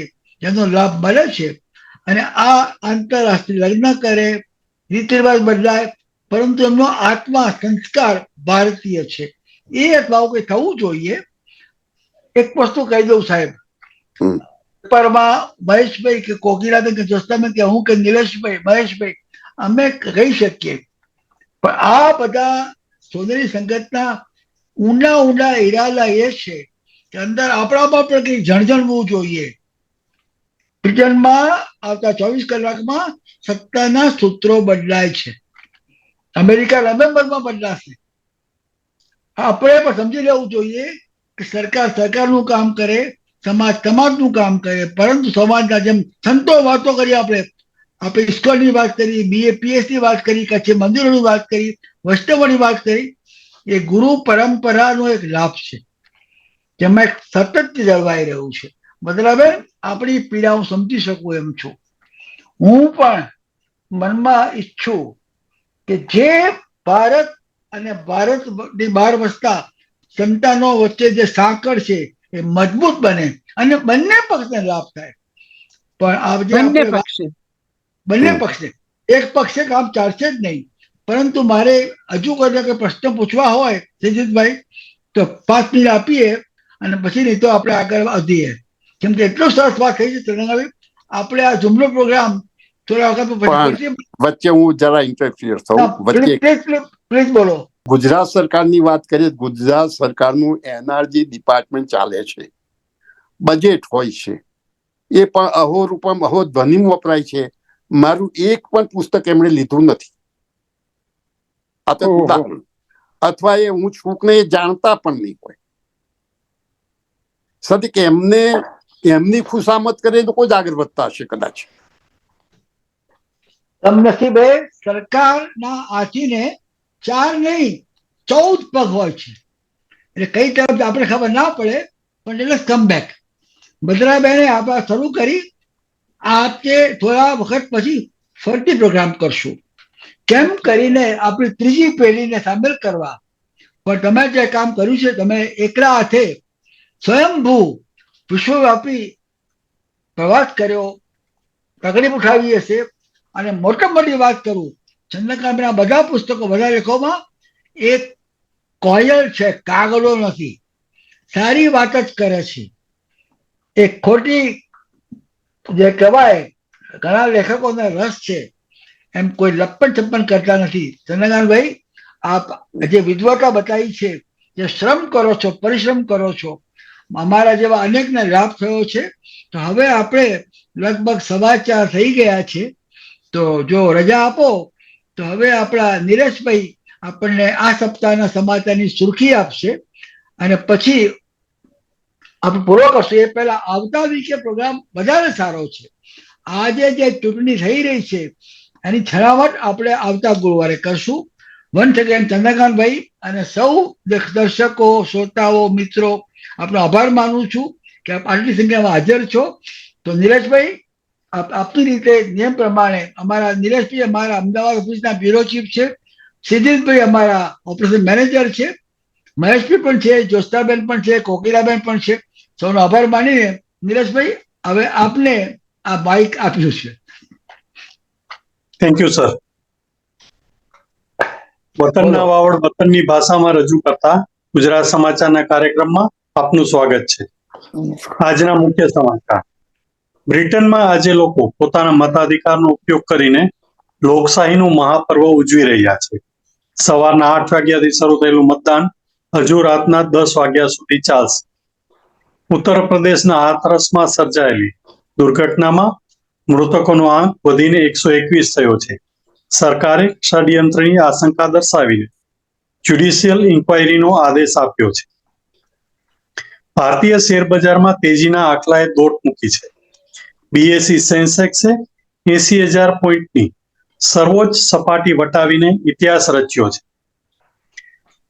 જેનો લાભ મળે છે, અને આ આંતરરાષ્ટ્રીય લગ્ન કરે, રીત રિવાજ બદલાય, પરંતુ એમનો આત્મા, સંસ્કાર ભારતીય છે. એ અથવા કંઈ થવું જોઈએ. એક વસ્તુ કહી દઉં સાહેબ, પેપરમાં મહેશભાઈ કે કોકિલાબેન કે જ્યોત્સનાબેન કે હું કે નિલેશભાઈ, મહેશભાઈ, અમે કહી શકીએ, પણ આ બધા સોનેરી સંગતના ઊંડા ઈરાદા એ છે કે અંદર આપણામાં પણ કંઈક જણજણવું જોઈએ. બ્રિટનમાં આવતા 24 કલાકમાં સત્તાના સૂત્રો બદલાય છે. અમેરિકા નવેમ્બરમાં બદલાશે. આપણે પણ સમજી લેવું જોઈએ કે સરકાર સરકારનું કામ કરે, સમાજ સમાજનું કામ કરે, પરંતુ સમાજના જેમ સંતો વાતો કરી, આપણે ઇસ્કોનની વાત કરી, BAPSની વાત કરી, કચ્છી મંદિરોની વાત કરી, વૈષ્ણવોની વાત કરી, એ ગુરુ પરંપરાનો એક લાભ છે, જેમાં એક સતત જળવાઈ રહ્યું છે. બદલાબેન, આપણી પીડા હું સમજી શકું એમ છું. હું પણ મનમાં ઈચ્છું કે જે ભારત અને ભારતની બહાર વસતા સંતાનો વચ્ચે જે સાંકળ છે એ મજબૂત બને અને બંને પક્ષને લાભ થાય. પણ બંને પક્ષને, એક પક્ષે કામ ચાલશે જ નહીં. પરંતુ મારે હજુ કોઈ પ્રશ્ન પૂછવા હોય શ્રીજીતભાઈ, તો 5 મિનિટ આપીએ અને પછી નહીં તો આપણે આગળ વધીએ. કેમ કે એટલો સરસ વાત થઈ છે તરંગાભાઈ, આપણે આ જુમલો પ્રોગ્રામ થોડા વખત
વચ્ચે હું જરા ઇન્ટરફિયર થઉં.
પ્લીઝ બોલો.
ગુજરાત સરકારની વાત કરીએ, ગુજરાત સરકારનું એનઆરજી ડિપાર્ટમેન્ટ ચાલે છે, બજેટ હોય છે, એ પણ અહોરૂપમ અહો ધ્વનિમ વપરાય છે. મારું એક પણ પુસ્તક એમણે લીધું નથી. આ તો ઉદાહરણ. અથવા એ હું છું કે એ જાણતા પણ નહીં હોય. સદી કે એમની ખુશામત કરે તો કોઈ જ આગળ વધતા હશે કદાચ.
કમનસીબે સરકારના હાથીને 4 નહીં 14 પગ હોય છે, એટલે કઈ તરફ આપણે ખબર ના પડે. પણ એટલે કમ બેક બદરાબેને આપણે શરૂ કરી. આપણે થોડા વખત પછી ફરતી પ્રોગ્રામ કરશું, કેમ કરીને આપણી ત્રીજી પેઢીને સામેલ કરવા. પણ તમે જે કામ કર્યું છે, તમે એકલા હાથે સ્વયંભૂ વિશ્વવ્યાપી પ્રવાસ કર્યો, તકલીફ ઉઠાવી હશે. અને મોટી વાત કરું, ચંદ્રકાંતના બધા પુસ્તકો, બધા લેખોમાં એક કોયલ છે, કાગળો નથી. સારી વાત જ કરે છે. એક ખોટી જે કહેવાય, ઘણા લેખકોને રસ છે, એમ કોઈ લપ્પન છપ્પન કરતા નથી. ચંદ્રકાંતભાઈ, આપ જે વિદ્વતા બતાવી છે, જે શ્રમ કરો છો, પરિશ્રમ કરો છો, અમારા જેવા અનેકને લાભ થયો છે. તો હવે આપણે લગભગ 4:15 થઈ ગયા છે. તો જો રજા આપો તો હવે આપણા નિલેશભાઈ આપણને આ સપ્તાહના સમાચારની સુર્ખી આપશે, અને પછી આપણે પૂરો કરશું એ પહેલા આવતા વીકે પ્રોગ્રામ વધારે સારો છે. આજે જે ચૂંટણી થઈ રહી છે એની છણાવટ આપણે આવતા ગુરુવારે કરશું. વન સેકન્ડ ચંદ્રકાંતભાઈ અને સૌ દર્શકો, શ્રોતાઓ, મિત્રો, આપનો આભાર માનું છું કે આપ આટલી સંખ્યામાં હાજર છો. તો નીરજભાઈ, આપની રીતે નિયમ પ્રમાણે અમારા નીરજભાઈ અમારા અમદાવાદ ઓફિસના બ્યુરો ચીફ છે, સિદ્ધિશભાઈ અમારા ઓપરેશન મેનેજર છે, મહેશભાઈ પણ છે, જ્યોત્સનાબેન પણ છે, કોકિલાબેન પણ છે. સૌનો આભાર માનીને નીરજભાઈ હવે આપને આ બાઇક આપ્યું છે.
Thank you sir. વતનના વાવડ વતનની ભાષામાં રજૂ કરતા ગુજરાત સમાચારના કાર્યક્રમમાં આપનું સ્વાગત છે. આજના મુખ્ય સમાચાર. બ્રિટનમાં આજે લોકો પોતાના મતાધિકારનો ઉપયોગ કરીને લોકશાહીનું મહાપર્વ ઉજવી રહ્યા છે. સવારના 8 વાગ્યાથી શરૂ થયેલું મતદાન હજુ રાતના 10 વાગ્યા સુધી ચાલશે. ઉત્તર પ્રદેશના હાથરસમાં સર્જાયેલી દુર્ઘટનામાં મૃતકોનો આંક વધીને 121 થયો છે. સરકારે ષડયંત્રની આશંકા દર્શાવીને જ્યુડિશિયલ ઇન્ક્વાયરીનો આદેશ આપ્યો છે. ભારતીય શેર બજારમાં તેજીના આંકડાએ દોટ મૂકી છે. બીએસઈ સેન્સેક્સે 80,000 પોઈન્ટની સર્વોચ્ચ સપાટી વટાવીને ઇતિહાસ રચ્યો છે.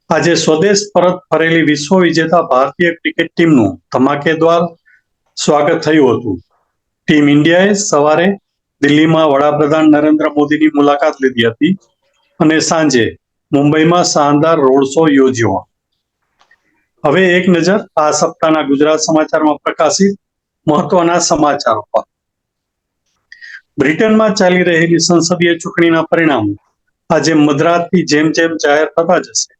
આજે સ્વદેશ પરત ફરેલી વિશ્વ વિજેતા ભારતીય ક્રિકેટ ટીમનું ધમાકેદાર સ્વાગત થયું હતું. ટીમ ઇન્ડિયાએ સવારે દિલ્હીમાં વડાપ્રધાન નરેન્દ્ર મોદીની મુલાકાત લીધી હતી અને સાંજે મુંબઈમાં શાનદાર રોડ શો યોજ્યો. હવે એક નજર આ સપ્તાહના ગુજરાત સમાચારમાં પ્રકાશિત મહત્વના સમાચારો પર. બ્રિટનમાં ચાલી રહેલી સંસદીય ચૂંટણીના પરિણામો આજે મધરાતથી જેમ જેમ જાહેર થતા જશે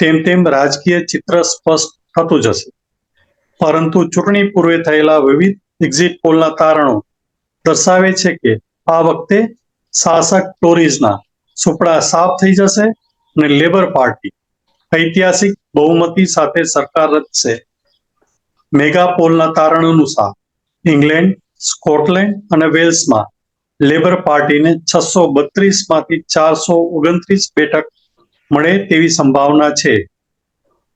તેમ તેમ રાજકીય ચિત્ર સ્પષ્ટ થતું જશે. પરંતુ ચૂંટણી પૂર્વે થયેલા વિવિધ એક્ઝિટ પોલના તારણો દર્શાવે છે કે આ વખતે શાસક ટોરીઝના સુપડા સાફ થઈ જશે અને લેબર પાર્ટી ઐતિહાસિક બહુમતી સાથે સરકાર રચશે. મેગા પોલના તારણ અનુસાર ઇંગ્લેન્ડ, સ્કોટલેન્ડ અને વેલ્સમાં લેબર પાર્ટીને 632 માંથી 429 બેઠક મળે તેવી સંભાવના છે.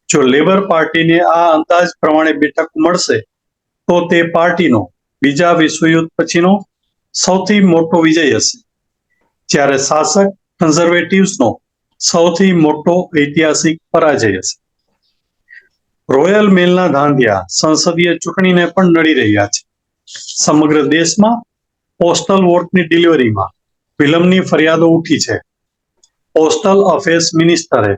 જો લેબર પાર્ટીને આ અંદાજ પ્રમાણે બેઠક મળશે તો તે પાર્ટીનો બીજા વિશ્વયુદ્ધ પછીનો સૌથી મોટો વિજય હશે, જ્યારે શાસક કન્ઝર્વેટિવ્સનો સૌથી મોટો ઐતિહાસિક પરાજય હશે. રોયલ મેલના ધાંધિયા સંસદીય ચૂંટણીને પણ નડી રહ્યા છે. સમગ્ર દેશમાં પોસ્ટલ વોટની ડિલિવરીમાં વિલંબની ફરિયાદો ઉઠી છે. પોસ્ટલ અફેર્સ મિનિસ્ટરે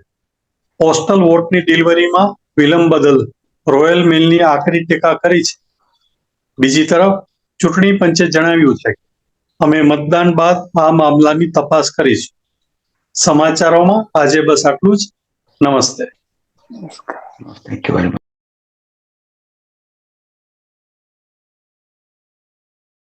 પોસ્ટલ વોટની ડિલિવરીમાં વિલંબ બદલ રોયલ મેલની આકરી ટીકા કરી છે. બીજી તરફ ચૂંટણી પંચે જણાવ્યું છે કે અમે મતદાન બાદ આ મામલાની તપાસ કરીશું. સમાચારોમાં આજે બસ આટલું જ. નમસ્તે.
Thank you very much.